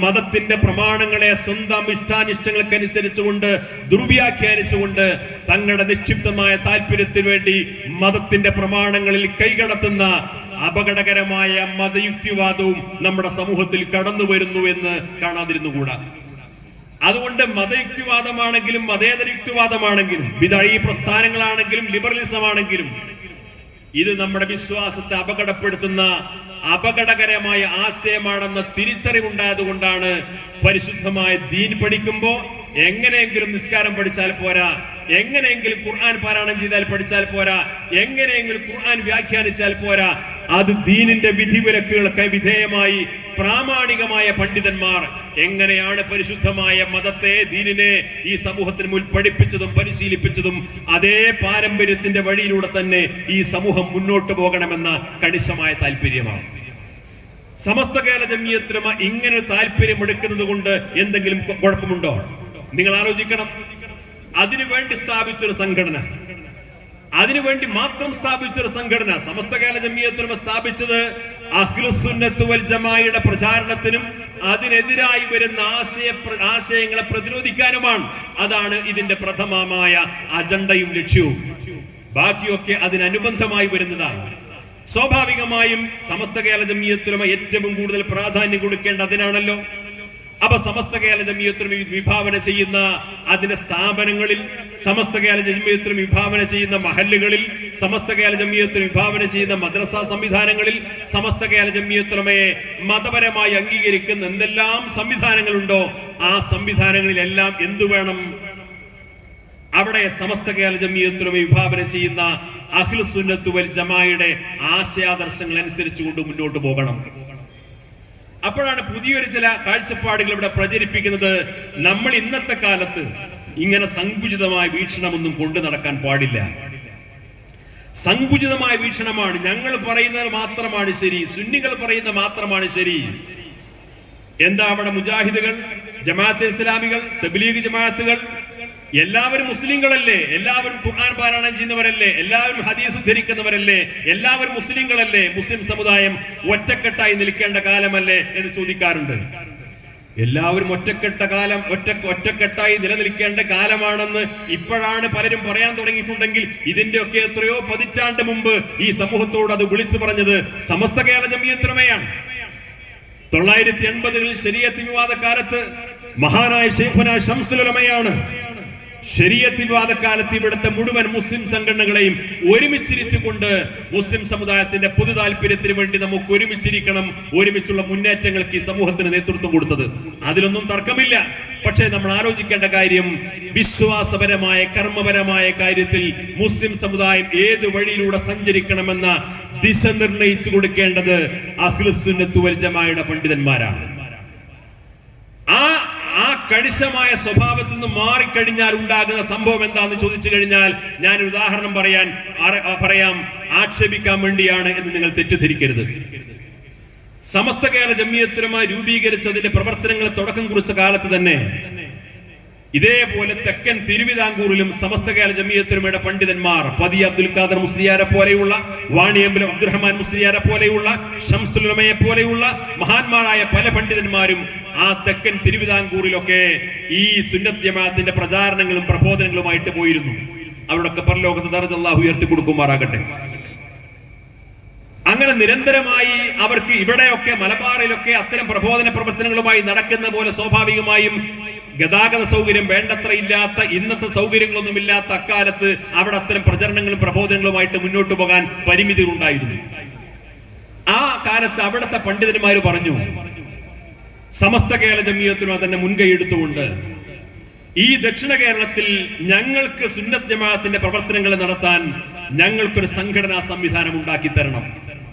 മതത്തിന്റെ പ്രമാണങ്ങളെ സ്വന്തം ഇഷ്ടാനിഷ്ടങ്ങൾക്കനുസരിച്ചുകൊണ്ട് ദുർവ്യാഖ്യാനിച്ചുകൊണ്ട് തങ്ങളുടെ നിക്ഷിപ്തമായ താല്പര്യത്തിന് വേണ്ടി മതത്തിന്റെ പ്രമാണങ്ങളിൽ കൈകടത്തുന്ന അപകടകരമായ മതയുക്തിവാദവും നമ്മുടെ സമൂഹത്തിൽ കടന്നു വരുന്നു എന്ന് കാണാതിരുന്നുകൂടാ. അതുകൊണ്ട് മതയുക്തിവാദമാണെങ്കിലും മതേതര യുക്തിവാദമാണെങ്കിലും ബിദ്അഈ പ്രസ്ഥാനങ്ങളാണെങ്കിലും ലിബറലിസം ആണെങ്കിലും ഇത് നമ്മുടെ വിശ്വാസത്തെ അപകടപ്പെടുത്തുന്ന അപകടകരമായ ആശയമാണെന്ന തിരിച്ചറിവുണ്ടായതുകൊണ്ടാണ് പരിശുദ്ധമായ ദീൻ പഠിക്കുമ്പോ എങ്ങനെയെങ്കിലും നിസ്കാരം പഠിച്ചാൽ പോരാ, എങ്ങനെയെങ്കിലും ഖുർആൻ പാരായണം ചെയ്താൽ പഠിച്ചാൽ പോരാ, എങ്ങനെയെങ്കിലും ഖുർആൻ വ്യാഖ്യാനിച്ചാൽ പോരാ, അത് ദീനിന്റെ വിധിവിലക്കുകൾക്ക് വിധേയമായി പ്രാമാണികമായ പണ്ഡിതന്മാർ എങ്ങനെയാണ് പരിശുദ്ധമായ മതത്തെ, ദീനിനെ ഈ സമൂഹത്തിന് മുന്നിൽ പഠിപ്പിച്ചതും പരിശീലിപ്പിച്ചതും അതേ പാരമ്പര്യത്തിന്റെ വഴിയിലൂടെ തന്നെ ഈ സമൂഹം മുന്നോട്ട് പോകണമെന്ന കണിശമായ താല്പര്യമാണ്. സമസ്ത കേരള ജംഇയ്യത്തുൽ ഉലമ ഇങ്ങനെ താല്പര്യം എടുക്കുന്നത് കൊണ്ട് എന്തെങ്കിലും കുഴപ്പമുണ്ടോ? നിങ്ങൾ ആലോചിക്കണം. അതിനുവേണ്ടി സ്ഥാപിച്ചൊരു സംഘടന, അതിനുവേണ്ടി മാത്രം സ്ഥാപിച്ചൊരു സംഘടന സമസ്ത കേരള ജംഇയ്യത്തുൽ ഉലമ സ്ഥാപിച്ചത് അഹ്ലുസുന്നത്ത് വൽ ജമാഅയുടെ പ്രചാരണത്തിനും അതിനെതിരായി വരുന്ന ആശയങ്ങളെ പ്രതിരോധിക്കാനുമാണ്. അതാണ് ഇതിന്റെ പ്രഥമമായ അജണ്ടയും ലക്ഷ്യവും. ബാക്കിയൊക്കെ അതിനനുബന്ധമായി വരുന്നതാണ്. സ്വാഭാവികമായും സമസ്ത കേരള ജംഇയ്യത്തുൽ ഉലമ ഏറ്റവും കൂടുതൽ പ്രാധാന്യം കൊടുക്കേണ്ട അതിനാണല്ലോ. അപ്പൊ സമസ്ത കേരള ജംഇയ്യത്തുൽ ഉലമ വിഭാവന ചെയ്യുന്ന അതിന്റെ സ്ഥാപനങ്ങളിൽ, സമസ്ത കേരള ജംഇയ്യത്തുൽ ഉലമ വിഭാവന ചെയ്യുന്ന മഹല്ലുകളിൽ, സമസ്ത കേരള ജംഇയ്യത്തുൽ ഉലമ വിഭാവന ചെയ്യുന്ന മദ്രസ സംവിധാനങ്ങളിൽ, സമസ്ത കേരള ജംഇയ്യത്തുൽ ഉലമയെ മതപരമായി അംഗീകരിക്കുന്ന എന്തെല്ലാം സംവിധാനങ്ങളുണ്ടോ ആ സംവിധാനങ്ങളിലെല്ലാം എന്തു വേണം? അവിടെ സമസ്ത കേരള ജംഇയ്യത്തുൽ ഉലമ വിഭാവന ചെയ്യുന്ന അഹ്ലുസുന്നത്ത് വൽ ജമാഅയുടെ ആശയാദർശങ്ങൾ അനുസരിച്ചുകൊണ്ട് മുന്നോട്ട് പോകണം. അപ്പോഴാണ് പുതിയൊരു ചില കാഴ്ചപ്പാടുകൾ ഇവിടെ പ്രചരിപ്പിക്കുന്നത്. നമ്മൾ ഇന്നത്തെ കാലത്ത് ഇങ്ങനെ സങ്കുചിതമായ വീക്ഷണമൊന്നും കൊണ്ടു നടക്കാൻ പാടില്ല. സങ്കുചിതമായ വീക്ഷണമാണ്. ഞങ്ങൾ പറയുന്നത് മാത്രമാണ് ശരി, സുന്നികൾ പറയുന്നത് മാത്രമാണ് ശരി. എന്താ അവിടെ മുജാഹിദുകൾ, ജമാഅത്തെ ഇസ്ലാമികൾ, തബ്ലീഗ് ജമാഅത്തുകൾ എല്ലാവരും മുസ്ലിങ്ങളല്ലേ, എല്ലാവരും ഖുർആൻ പാരായണം ചെയ്യുന്നവരല്ലേ, എല്ലാവരും ഹദീസ് ഉദ്ധരിക്കുന്നവരല്ലേ, എല്ലാവരും മുസ്ലിങ്ങളല്ലേ, മുസ്ലിം സമുദായം ഒറ്റക്കെട്ടായി നിൽക്കേണ്ട കാലമല്ലേ എന്ന് ചോദിക്കാറുണ്ട്. എല്ലാവരും ഒറ്റക്കെട്ടായി നിലനിൽക്കേണ്ട കാലമാണെന്ന് ഇപ്പോഴാണ് പലരും പറയാൻ തുടങ്ങിയിട്ടുണ്ടെങ്കിൽ ഇതിന്റെയൊക്കെ എത്രയോ പതിറ്റാണ്ട് മുമ്പ് ഈ സമൂഹത്തോട് അത് വിളിച്ചു പറഞ്ഞത് സമസ്ത കേരള ജംഇയ്യത്തുൽ ഉലമയാണ്. 980-കളിൽ ശരീഅത്ത് വിവാദ കാലത്ത് മഹാനായ ശൈഖുനാ ശംസുൽ ഉലമയാണ് ശരീഅത്ത് വിവാദ കാലത്ത് ഇവിടുത്തെ മുഴുവൻ മുസ്ലിം സംഘടനകളെയും ഒരുമിച്ചിരുത്തിക്കൊണ്ട് മുസ്ലിം സമുദായത്തിന്റെ പൊതു താല്പര്യത്തിന് വേണ്ടി നമുക്ക് ഒരുമിച്ചിരിക്കണം, ഒരുമിച്ചുള്ള മുന്നേറ്റങ്ങൾക്ക് ഈ സമൂഹത്തിന് നേതൃത്വം കൊടുത്തത്. അതിലൊന്നും തർക്കമില്ല. പക്ഷേ നമ്മൾ ആലോചിക്കേണ്ട കാര്യം, വിശ്വാസപരമായ കർമ്മപരമായ കാര്യത്തിൽ മുസ്ലിം സമുദായം ഏത് വഴിയിലൂടെ സഞ്ചരിക്കണമെന്ന ദിശ നിർണയിച്ചു കൊടുക്കേണ്ടത് അഹ്ലുസുന്നത്ത് വൽ ജമാഅയുടെ പണ്ഡിതന്മാരാണ്. ആ കണിശമായ സ്വഭാവത്തിൽ നിന്ന് മാറിക്കഴിഞ്ഞാൽ ഉണ്ടാകുന്ന സംഭവം എന്താണെന്ന് ചോദിച്ചു കഴിഞ്ഞാൽ ഞാൻ ഒരു ഉദാഹരണം പറയാം, ആക്ഷേപിക്കാൻ വേണ്ടിയാണ് എന്ന് നിങ്ങൾ തെറ്റിദ്ധരിക്കരുത്. സമസ്ത കേരള ജംഇയ്യത്തുൽ ഉലമ രൂപീകരിച്ചതിന്റെ പ്രവർത്തനങ്ങൾ തുടക്കം കുറിച്ച കാലത്ത് തന്നെ ഇതേപോലെ തെക്കൻ തിരുവിതാംകൂറിലും സമസ്ത കേരള ജംഇയ്യത്തുൽ ഉലമയുടെ പണ്ഡിതന്മാർ പതി അബ്ദുൽ ഖാദർ മുസ്ലിയാരെ പോലെയുള്ള, വാണിയമ്പലം അബ്ദുറഹ്മാൻ മുസ്ലിയാരെ പോലെയുള്ള, ശംസുൽ ഉലമയെ പോലെയുള്ള മഹാന്മാരായ പല പണ്ഡിതന്മാരും ആ തെക്കൻ തിരുവിതാംകൂറിലൊക്കെ ഈ സുന്നത്ത് ജമാഅത്തിന്റെ പ്രചാരണങ്ങളും പ്രബോധനങ്ങളുമായിട്ട് പോയിരുന്നു. അവരുടെയൊക്കെ പരലോകത്ത് ദർജ അല്ലാഹു ഉയർത്തി കൊടുക്കുമാറാകട്ടെ. അങ്ങനെ നിരന്തരമായി അവർക്ക് ഇവിടെയൊക്കെ മലബാറിലൊക്കെ അത്തരം പ്രബോധന പ്രവർത്തനങ്ങളുമായി നടക്കുന്ന പോലെ സ്വാഭാവികമായും ഗതാഗത സൗകര്യം വേണ്ടത്ര ഇല്ലാത്ത, ഇന്നത്തെ സൗകര്യങ്ങളൊന്നും ഇല്ലാത്ത അക്കാലത്ത് അവിടെ അത്തരം പ്രചരണങ്ങളും പ്രബോധനങ്ങളുമായിട്ട് മുന്നോട്ട് പോകാൻ പരിമിതികൾ ഉണ്ടായിരുന്നു. ആ കാലത്ത് അവിടുത്തെ പണ്ഡിതന്മാർ പറഞ്ഞു, സമസ്ത കേരള ജംഇയ്യത്തുൽ ഉലമ തന്നെ മുൻകൈ എടുത്തുകൊണ്ട് ഈ ദക്ഷിണ കേരളത്തിൽ ഞങ്ങൾക്ക് സുന്നത്ത് ജമാഅത്തിന്റെ പ്രവർത്തനങ്ങൾ നടത്താൻ ഞങ്ങൾക്കൊരു സംഘടനാ സംവിധാനം ഉണ്ടാക്കി തരണം.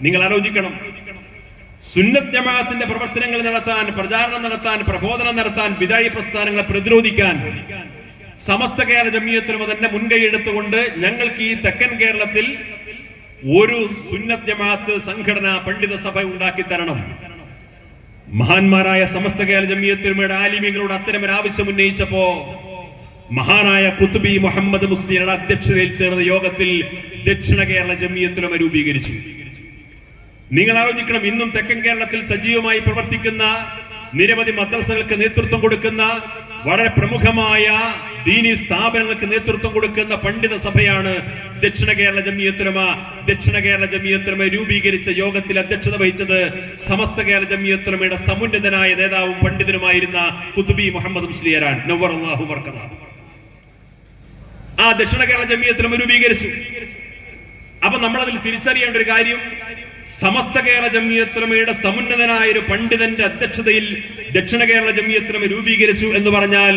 നിങ്ങൾ ആലോചിക്കണം, സുന്നത്ത് ജമാഅത്തിന്റെ പ്രവർത്തനങ്ങൾ നടത്താൻ, പ്രചാരണം നടത്താൻ, പ്രബോധനം നടത്താൻ, ബിദഅ പ്രസ്ഥാനങ്ങളെ പ്രതിരോധിക്കാൻ സമസ്ത കേരള ജംഇയ്യത്തുൽ ഉലമ തന്നെ മുൻകൈ എടുത്തുകൊണ്ട് ഞങ്ങൾക്ക് ഈ തെക്കൻ കേരളത്തിൽ ഒരു സുന്നത്ത് ജമാഅത്ത് സംഘടനാ പണ്ഡിത സഭ ഉണ്ടാക്കി തരണം. മഹാന്മാരായ സമസ്ത കേരള ജംഇയ്യത്തുൽ ഉലമയുടെ ആലിമീങ്ങളോട് അത്തരം ഒരു ആവശ്യം ഉന്നയിച്ചപ്പോ മഹാനായ ഖുത്ബി മുഹമ്മദ് മുസ്ലിയുടെ അധ്യക്ഷതയിൽ ചേർന്ന യോഗത്തിൽ ദക്ഷിണ കേരള ജംഇയ്യത്തുൽ ഉലമ രൂപീകരിച്ചു. നിങ്ങൾ ആലോചിക്കണം, ഇന്നും തെക്കൻ കേരളത്തിൽ സജീവമായി പ്രവർത്തിക്കുന്ന, നിരവധി മദ്രസകൾക്ക് നേതൃത്വം കൊടുക്കുന്ന, വളരെ പ്രമുഖമായ ദീനി സ്ഥാപനങ്ങൾക്ക് നേതൃത്വം കൊടുക്കുന്ന പണ്ഡിത സഭയാണ് ദക്ഷിണ കേരള ജംഇയ്യത്തുൽ ഉലമ. ദക്ഷിണ കേരള ജംഇയ്യത്തുൽ ഉലമ രൂപീകരിച്ച യോഗത്തിൽ അധ്യക്ഷത വഹിച്ചത് സമസ്ത കേരള ജംഇയ്യത്തുൽ ഉലമയുടെ സമുന്നതനായ നേതാവും പണ്ഡിതനുമായിരുന്ന ഖുത്ബി മുഹമ്മദ് മുസ്ലിയാരാൻ നവ്വറല്ലാഹു ബർക്കത. ആ ദക്ഷിണ കേരള ജംഇയ്യത്തുൽ ഉലമ രൂപീകരിച്ചു. അപ്പൊ നമ്മൾ അതിൽ തിരിച്ചറിയേണ്ട ഒരു കാര്യം, സമസ്ത കേരള ജംഇയ്യത്തുൽ ഉലമയുടെ സമുന്നതനായ ഒരു പണ്ഡിതന്റെ അധ്യക്ഷതയിൽ ദക്ഷിണ കേരള ജംഇയ്യത്തുൽ ഉലമ രൂപീകരിച്ചു എന്ന് പറഞ്ഞാൽ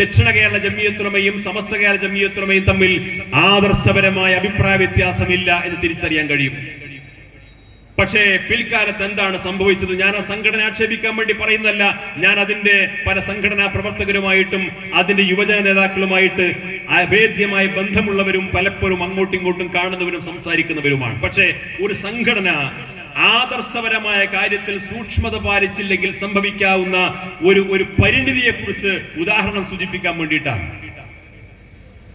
ദക്ഷിണ കേരള ജംഇയ്യത്തുൽ ഉലമയും സമസ്ത കേരള ജംഇയ്യത്തുൽ ഉലമയും തമ്മിൽ ആദർശപരമായ അഭിപ്രായ വ്യത്യാസമില്ല എന്ന് തിരിച്ചറിയാൻ കഴിയും. പക്ഷേ പിൽക്കാലത്ത് എന്താണ് സംഭവിച്ചത്? ഞാൻ ആ സംഘടന ആക്ഷേപിക്കാൻ വേണ്ടി പറയുന്നല്ല, ഞാൻ അതിന്റെ പല സംഘടനാ പ്രവർത്തകരുമായിട്ടും അതിന്റെ യുവജന നേതാക്കളുമായിട്ട് അഭേദ്യമായ ബന്ധമുള്ളവരും പലപ്പോഴും അങ്ങോട്ടും ഇങ്ങോട്ടും കാണുന്നവരും സംസാരിക്കുന്നവരുമാണ്. പക്ഷേ ഒരു സംഘടന ആദർശപരമായ കാര്യത്തിൽ സൂക്ഷ്മത പാലിച്ചില്ലെങ്കിൽ സംഭവിക്കാവുന്ന ഒരു പരിണിതിയെ കുറിച്ച് ഉദാഹരണം സൂചിപ്പിക്കാൻ വേണ്ടിയിട്ടാണ്.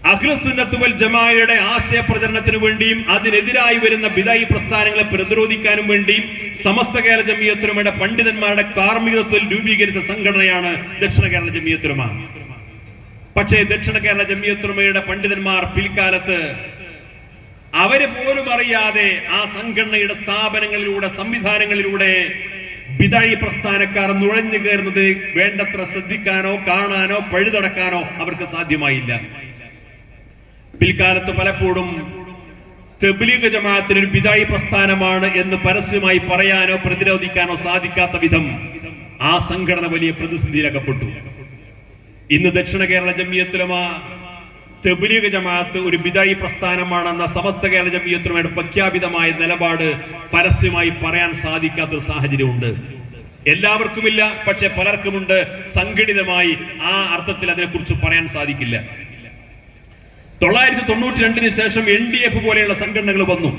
അഹ്ലുസുന്നത്ത് വൽ ജമാഅയുടെ ആശയ പ്രചരണത്തിനു വേണ്ടിയും അതിനെതിരായി വരുന്ന ബിദഅ പ്രസ്ഥാനങ്ങളെ പ്രതിരോധിക്കാനും വേണ്ടിയും സമസ്ത കേരള ജംഇയ്യത്തുൽ ഉലമയുടെ പണ്ഡിതന്മാരുടെ കാർമ്മികത്വത്തിൽ രൂപീകരിച്ച സംഘടനയാണ് ദക്ഷിണ കേരള ജംഇയ്യത്തുൽ ഉലമ. പക്ഷേ ദക്ഷിണ കേരള ജംഇയ്യത്തുൽ ഉലമയുടെ പണ്ഡിതന്മാർ പിൽക്കാലത്ത് അവര് പോലും അറിയാതെ ആ സംഘടനയുടെ സ്ഥാപനങ്ങളിലൂടെ, സംവിധാനങ്ങളിലൂടെ ബിദഅ പ്രസ്ഥാനക്കാർ നുഴഞ്ഞു കയറുന്നത് വേണ്ടത്ര ശ്രദ്ധിക്കാനോ കാണാനോ പഴുതടക്കാനോ അവർക്ക് സാധ്യമായില്ല. പിൽക്കാലത്ത് പലപ്പോഴും തബ്ലീഗ് ജമാഅത്തിന് ഒരു ബിദഅ പ്രസ്ഥാനമാണ് എന്ന് പരസ്യമായി പറയാനോ പ്രതിരോധിക്കാനോ സാധിക്കാത്ത വിധം ആ സംഘടന വലിയ പ്രതിസന്ധിയിലകപ്പെട്ടു. ഇന്ന് ദക്ഷിണ കേരള ജംഇയ്യത്തുൽ ഉലമ തബ്ലീഗ് ജമാഅത്ത് ഒരു ബിദഅ പ്രസ്ഥാനമാണെന്ന സമസ്ത കേരള ജംഇയ്യത്തുൽ ഉലമയുടെ പ്രഖ്യാപിതമായ നിലപാട് പരസ്യമായി പറയാൻ സാധിക്കാത്തൊരു സാഹചര്യമുണ്ട്. എല്ലാവർക്കുമില്ല, പക്ഷെ പലർക്കുമുണ്ട്. സംഘടിതമായി ആ അർത്ഥത്തിൽ അതിനെക്കുറിച്ച് പറയാൻ സാധിക്കില്ല. 992 ശേഷം NDF പോലെയുള്ള സംഘടനകൾ വന്നു.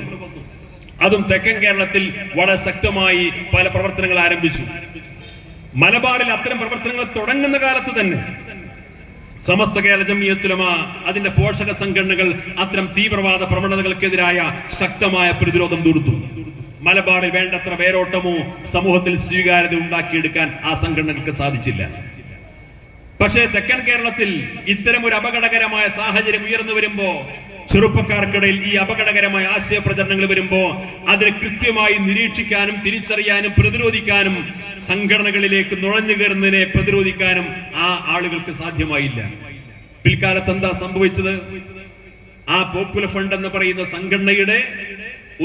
അതും തെക്കൻ കേരളത്തിൽ വളരെ ശക്തമായി പല പ്രവർത്തനങ്ങൾ ആരംഭിച്ചു. മലബാറിൽ അത്തരം പ്രവർത്തനങ്ങൾ തുടങ്ങുന്ന കാലത്ത് തന്നെ സമസ്ത കേരള ജംഇയ്യത്തുൽ ഉലമ അതിന്റെ പോഷക സംഘടനകൾ അത്തരം തീവ്രവാദ പ്രവണതകൾക്കെതിരായ ശക്തമായ പ്രതിരോധം തീർത്തു. മലബാറിൽ വേണ്ടത്ര വേരോട്ടമോ സമൂഹത്തിൽ സ്വീകാര്യത ഉണ്ടാക്കിയെടുക്കാൻ ആ സംഘടനകൾക്ക് സാധിച്ചില്ല. പക്ഷേ തെക്കൻ കേരളത്തിൽ ഇത്തരം ഒരു അപകടകരമായ സാഹചര്യം ഉയർന്നു വരുമ്പോ, ചെറുപ്പക്കാർക്കിടയിൽ ഈ അപകടകരമായ ആശയ പ്രചരണങ്ങൾ വരുമ്പോ അതിനെ കൃത്യമായി നിരീക്ഷിക്കാനും തിരിച്ചറിയാനും പ്രതിരോധിക്കാനും സംഘടനകളിലേക്ക് നുഴഞ്ഞു കയറുന്നതിനെ പ്രതിരോധിക്കാനും ആ ആളുകൾക്ക് സാധ്യമായില്ല. പിൽക്കാലത്ത് എന്താ സംഭവിച്ചത്? ആ പോപ്പുലർ ഫ്രണ്ട് എന്ന് പറയുന്ന സംഘടനയുടെ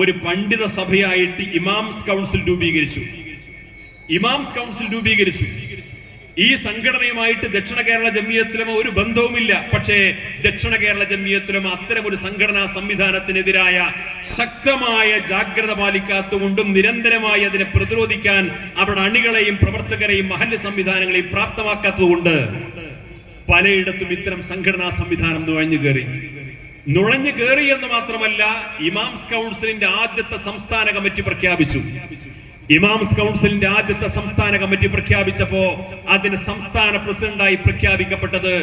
ഒരു പണ്ഡിത സഭയായിട്ട് ഇമാംസ് കൗൺസിൽ രൂപീകരിച്ചു. ഈ സംഘടനയുമായിട്ട് ദക്ഷിണ കേരള ജംഇയ്യത്തുൽ ഉലമ ഒരു ബന്ധവുമില്ല. പക്ഷേ ദക്ഷിണ കേരള ജംഇയ്യത്തുൽ ഉലമ അത്തരം ഒരു സംഘടനാ സംവിധാനത്തിനെതിരായ ശക്തമായ ജാഗ്രത പാലിക്കാത്തുകൊണ്ടും നിരന്തരമായി അതിനെ പ്രതിരോധിക്കാൻ അവിടെ അണികളെയും പ്രവർത്തകരെയും മഹല്ല് സംവിധാനങ്ങളെയും പ്രാപ്തമാക്കാത്തതുകൊണ്ട് പലയിടത്തും ഇത്തരം സംഘടനാ സംവിധാനം നുഴഞ്ഞു കയറി എന്ന് മാത്രമല്ല, ഇമാംസ് കൗൺസിലിന്റെ ആദ്യത്തെ സംസ്ഥാന കമ്മിറ്റി പ്രഖ്യാപിച്ചപ്പോ അതിന് സംസ്ഥാന പ്രസിഡന്റായി പ്രഖ്യാപിക്കപ്പെട്ടത്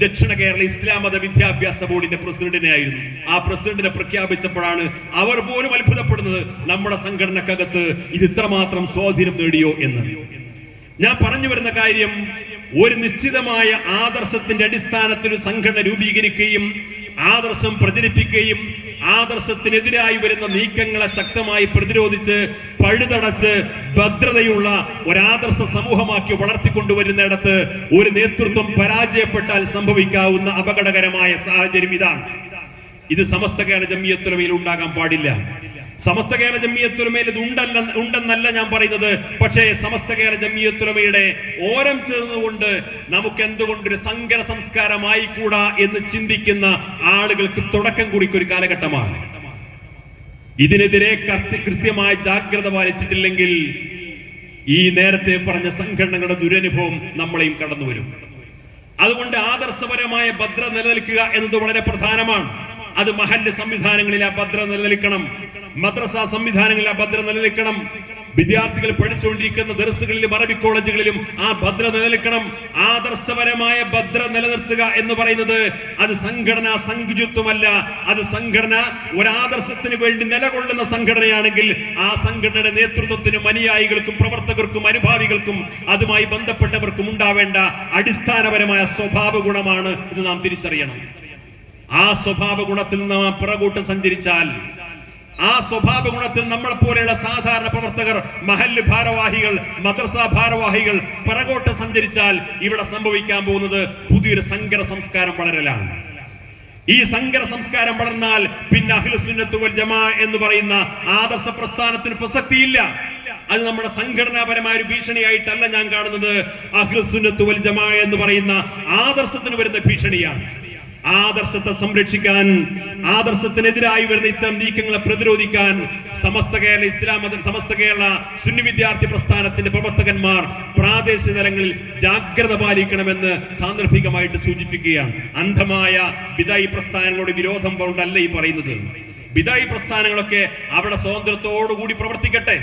ദക്ഷിണ കേരള ഇസ്ലാം മത വിദ്യാഭ്യാസ ബോർഡിന്റെ പ്രസിഡന്റിനെ ആയിരുന്നു. ആ പ്രസിഡന്റിനെ പ്രഖ്യാപിച്ചപ്പോഴാണ് അവർ പോലും അത്ഭുതപ്പെടുന്നത്, നമ്മുടെ സംഘടനക്കകത്ത് ഇത് ഇത്രമാത്രം സ്വാധീനം നേടിയോ എന്ന്. ഞാൻ പറഞ്ഞു വരുന്ന കാര്യം, ഒരു നിശ്ചിതമായ ആദർശത്തിന്റെ അടിസ്ഥാനത്തിൽ സംഘടന രൂപീകരിക്കുകയും ആദർശം പ്രചരിപ്പിക്കുകയും ആദർശത്തിനെതിരായി വരുന്ന നീക്കങ്ങളെ ശക്തമായി പ്രതിരോധിച്ച് പഴുതടച്ച് ഭദ്രതയുള്ള ഒരാദർശ സമൂഹമാക്കി വളർത്തിക്കൊണ്ടുവരുന്നിടത്ത് ഒരു നേതൃത്വം പരാജയപ്പെട്ടാൽ സംഭവിക്കാവുന്ന അപകടകരമായ സാഹചര്യം ഇതാണ്. ഇത് സമസ്ത കേരള ജംഇയ്യത്തുൽ ഉലമയിൽ ഉണ്ടാകാൻ പാടില്ല. സമസ്ത കേരള ജംഇയ്യത്തുൽ ഉലമയിൽ ഇത് ഉണ്ടെന്നല്ല ഞാൻ പറയുന്നത്. പക്ഷേ സമസ്ത കേരള ജംഇയ്യത്തുൽ ഉലമയുടെ ഓരം ചേർന്നുകൊണ്ട് നമുക്ക് എന്തുകൊണ്ടൊരു സങ്കര സംസ്കാരമായിക്കൂടാ എന്ന് ചിന്തിക്കുന്ന ആളുകൾക്ക് തുടക്കം കുറിക്കൊരു കാലഘട്ടമാണ്. ഇതിനെതിരെ കൃത്യമായ ജാഗ്രത പാലിച്ചിട്ടില്ലെങ്കിൽ ഈ നേരത്തെ പറഞ്ഞ സംഘടനകളുടെ ദുരനുഭവം നമ്മളെയും കടന്നു വരും. അതുകൊണ്ട് ആദർശപരമായ ഭദ്രത നിലനിൽക്കുക എന്നത് വളരെ പ്രധാനമാണ്. അത് മഹല്ല് സംവിധാനങ്ങളിൽ ആ ഭദ്രത നിലനിൽക്കണം, മദ്രസ സംവിധാനങ്ങളിൽ ആ ഭദ്രത നിലനിൽക്കണം, വിദ്യാർത്ഥികൾ പഠിച്ചുകൊണ്ടിരിക്കുന്ന ദർസുകളിലും അറബി കോളേജുകളിലും ആ ഭദ്രത നിലനിൽക്കണം. ആദർശപരമായ ഭദ്രത നിലനിർത്തുക എന്ന് പറയുന്നത് അത് സംഘടനാ സംഘുചിത്വമല്ല. അത് സംഘടന ഒരാദർശത്തിന് വേണ്ടി നിലകൊള്ളുന്ന സംഘടനയാണെങ്കിൽ ആ സംഘടനയുടെ നേതൃത്വത്തിനും അനുയായികൾക്കും പ്രവർത്തകർക്കും അനുഭാവികൾക്കും അതുമായി ബന്ധപ്പെട്ടവർക്കും ഉണ്ടാവേണ്ട അടിസ്ഥാനപരമായ സ്വഭാവ ഗുണമാണ് ഇത് നാം തിരിച്ചറിയണം. ആ സ്വഭാവ ഗുണത്തിൽ നാം പിറകോട്ട് സഞ്ചരിച്ചാൽ, ആ സ്വഭാവ ഗുണത്തിൽ നമ്മളെ പോലെയുള്ള സാധാരണ പ്രവർത്തകർ, മഹല്ല് ഭാരവാഹികൾ, മദ്രസ ഭാരവാഹികൾ പിറകോട്ട് സഞ്ചരിച്ചാൽ ഇവിടെ സംഭവിക്കാൻ പോകുന്നത് പുതിയൊരു സങ്കര സംസ്കാരം വളരലാണ്. ഈ സങ്കര സംസ്കാരം വളർന്നാൽ പിന്നെ അഹ്ലുസുന്നത്ത് വൽ ജമാഅ എന്ന് പറയുന്ന ആദർശ പ്രസ്ഥാനത്തിന് പ്രസക്തിയില്ല. അത് നമ്മുടെ സംഘടനാപരമായ ഒരു ഭീഷണിയായിട്ടല്ല ഞാൻ കാണുന്നത്. അഹ്ലുസുന്നത്ത് വൽ ജമാഅ എന്ന് പറയുന്ന ആദർശത്തിന് വരുന്ന ഭീഷണിയാണ്. ആദർശത്തെ സംരക്ഷിക്കാൻ, ആദർശത്തിനെതിരായി വരുന്ന ഇത്തരം നീക്കങ്ങളെ പ്രതിരോധിക്കാൻ സമസ്ത കേരള സുന്നി വിദ്യാർത്ഥി പ്രസ്ഥാനത്തിന്റെ പ്രവർത്തകന്മാർ പ്രാദേശിക തലങ്ങളിൽ ജാഗ്രത പാലിക്കണമെന്ന് സാന്ദർഭികമായിട്ട് സൂചിപ്പിക്കുകയാണ്. അന്ധമായ ബിദഅി പ്രസ്ഥാനങ്ങളോട് വിരോധം കൊണ്ടല്ല ഈ പറയുന്നത്. ബിദഅി പ്രസ്ഥാനങ്ങളൊക്കെ അവിടെ സ്വാതന്ത്ര്യത്തോടുകൂടി പ്രവർത്തിക്കട്ടെ,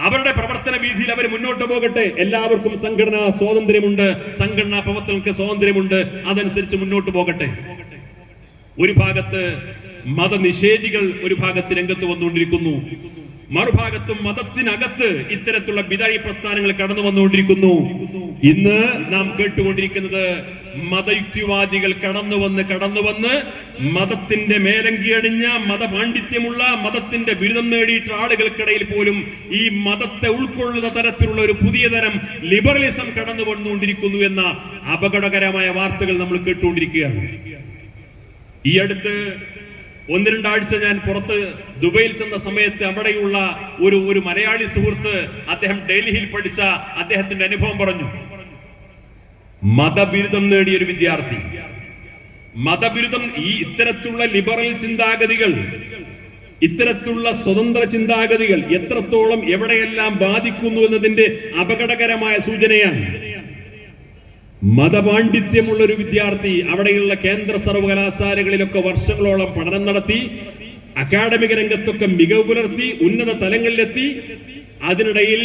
അവരുടെ പ്രവർത്തന വീതിയിൽ അവർ മുന്നോട്ട് പോകട്ടെ. എല്ലാവർക്കും സംഘടനാ സ്വാതന്ത്ര്യമുണ്ട്, സംഘടനാ പ്രവർത്തനങ്ങൾക്ക് സ്വാതന്ത്ര്യമുണ്ട്, അതനുസരിച്ച് മുന്നോട്ട് പോകട്ടെ. ഒരു ഭാഗത്ത് മതനിഷേധികൾ ഒരു ഭാഗത്ത് രംഗത്ത് വന്നുകൊണ്ടിരിക്കുന്നു, മറുഭാഗത്തും മതത്തിനകത്ത് ഇത്തരത്തിലുള്ള ബിദഅി പ്രസ്ഥാനങ്ങൾ കടന്നു വന്നുകൊണ്ടിരിക്കുന്നു. ഇന്ന് നാം കേട്ടുകൊണ്ടിരിക്കുന്നത് മതയുക്തിവാദികൾ കടന്നു വന്ന് മതത്തിന്റെ മേലങ്കി അണിഞ്ഞ മതപാണ്ഡിത്യമുള്ള മതത്തിന്റെ ബിരുദം നേടിയിട്ടുള്ള ആളുകൾക്കിടയിൽ പോലും ഈ മതത്തെ ഉൾക്കൊള്ളുന്ന തരത്തിലുള്ള ഒരു പുതിയ തരം ലിബറലിസം കടന്നു വന്നുകൊണ്ടിരിക്കുന്നു എന്ന അപകടകരമായ വാർത്തകൾ നമ്മൾ കേട്ടുകൊണ്ടിരിക്കുകയാണ്. ഈ അടുത്ത് 1-2 ആഴ്ച ഞാൻ പുറത്ത് ദുബൈയിൽ ചെന്ന സമയത്ത് അവിടെയുള്ള ഒരു മലയാളി സുഹൃത്ത്, അദ്ദേഹം ഡൽഹിയിൽ പഠിച്ച അദ്ദേഹത്തിന്റെ അനുഭവം പറഞ്ഞു. മതബിരുദം നേടിയ ഒരു വിദ്യാർത്ഥി, മതബിരുദം, ഈ ഇത്തരത്തിലുള്ള ലിബറൽ ചിന്താഗതികൾ, ഇത്തരത്തിലുള്ള സ്വതന്ത്ര ചിന്താഗതികൾ എത്രത്തോളം എവിടെയെല്ലാം ബാധിക്കുന്നു എന്നതിന്റെ അപകടകരമായ സൂചനയാണ്. മതപാണ്ഡിത്യമുള്ള ഒരു വിദ്യാർത്ഥി അവിടെയുള്ള കേന്ദ്ര സർവകലാശാലകളിലൊക്കെ വർഷങ്ങളോളം പഠനം നടത്തി, അക്കാഡമിക രംഗത്തൊക്കെ മികവ് പുലർത്തി, ഉന്നത തലങ്ങളിലെത്തി. അതിനിടയിൽ,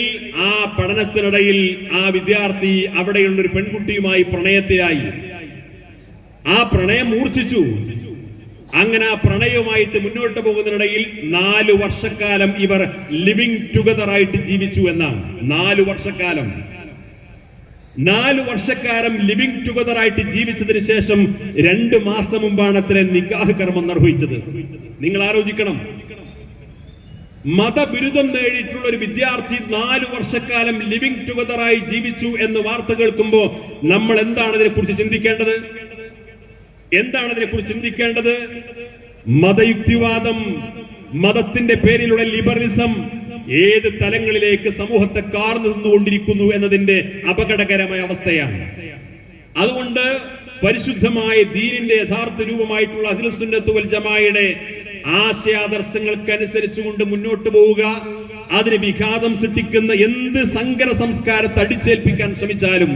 ആ പഠനത്തിനിടയിൽ ആ വിദ്യാർത്ഥി അവിടെയുള്ള ഒരു പെൺകുട്ടിയുമായി പ്രണയത്തിലായി. ആ പ്രണയം മൂർച്ഛിച്ചു. അങ്ങനെ ആ പ്രണയവുമായിട്ട് മുന്നോട്ട് പോകുന്നതിനിടയിൽ 4 വർഷക്കാലം ഇവർ ലിവിങ് ടുഗദർ ആയിട്ട് ജീവിച്ചു എന്നാണ്. 4 വർഷക്കാലം 4 വർഷക്കാലം ലിവിങ് ടുഗദർ ആയിട്ട് ജീവിച്ചതിന് ശേഷം 2 മാസം മുമ്പാണ് അത്ര നിക്കാഹ് കർമ്മം നിർവഹിച്ചത്. നിങ്ങൾ ആലോചിക്കണം, മതബിരുദം നേടിയിട്ടുള്ള ഒരു വിദ്യാർത്ഥി 4 വർഷക്കാലം ലിവിങ് ടുഗദർ ആയി ജീവിച്ചു എന്ന് വാർത്ത കേൾക്കുമ്പോൾ നമ്മൾ എന്താണ് ഇതിനെക്കുറിച്ച് ചിന്തിക്കേണ്ടത്? മതയുക്തിവാദം, മതത്തിന്റെ പേരിലുള്ള ലിബറലിസം ഏത് തലങ്ങളിലേക്ക് സമൂഹത്തെ കാർന്നു നിന്നുകൊണ്ടിരിക്കുന്നു എന്നതിന്റെ അപകടകരമായ അവസ്ഥയാണ്. അതുകൊണ്ട് പരിശുദ്ധമായ ദീനിന്റെ യഥാർത്ഥ രൂപമായിട്ടുള്ള അഹ്ലുസ് സുന്നത്ത് വൽ ജമാഅയുടെ ആശയാദർശങ്ങൾക്കനുസരിച്ചുകൊണ്ട് മുന്നോട്ട് പോവുക, അതിന് വിഘാതം സൃഷ്ടിക്കുന്ന എന്ത് സങ്കര സംസ്കാരത്തെ അടിച്ചേൽപ്പിക്കാൻ ശ്രമിച്ചാലും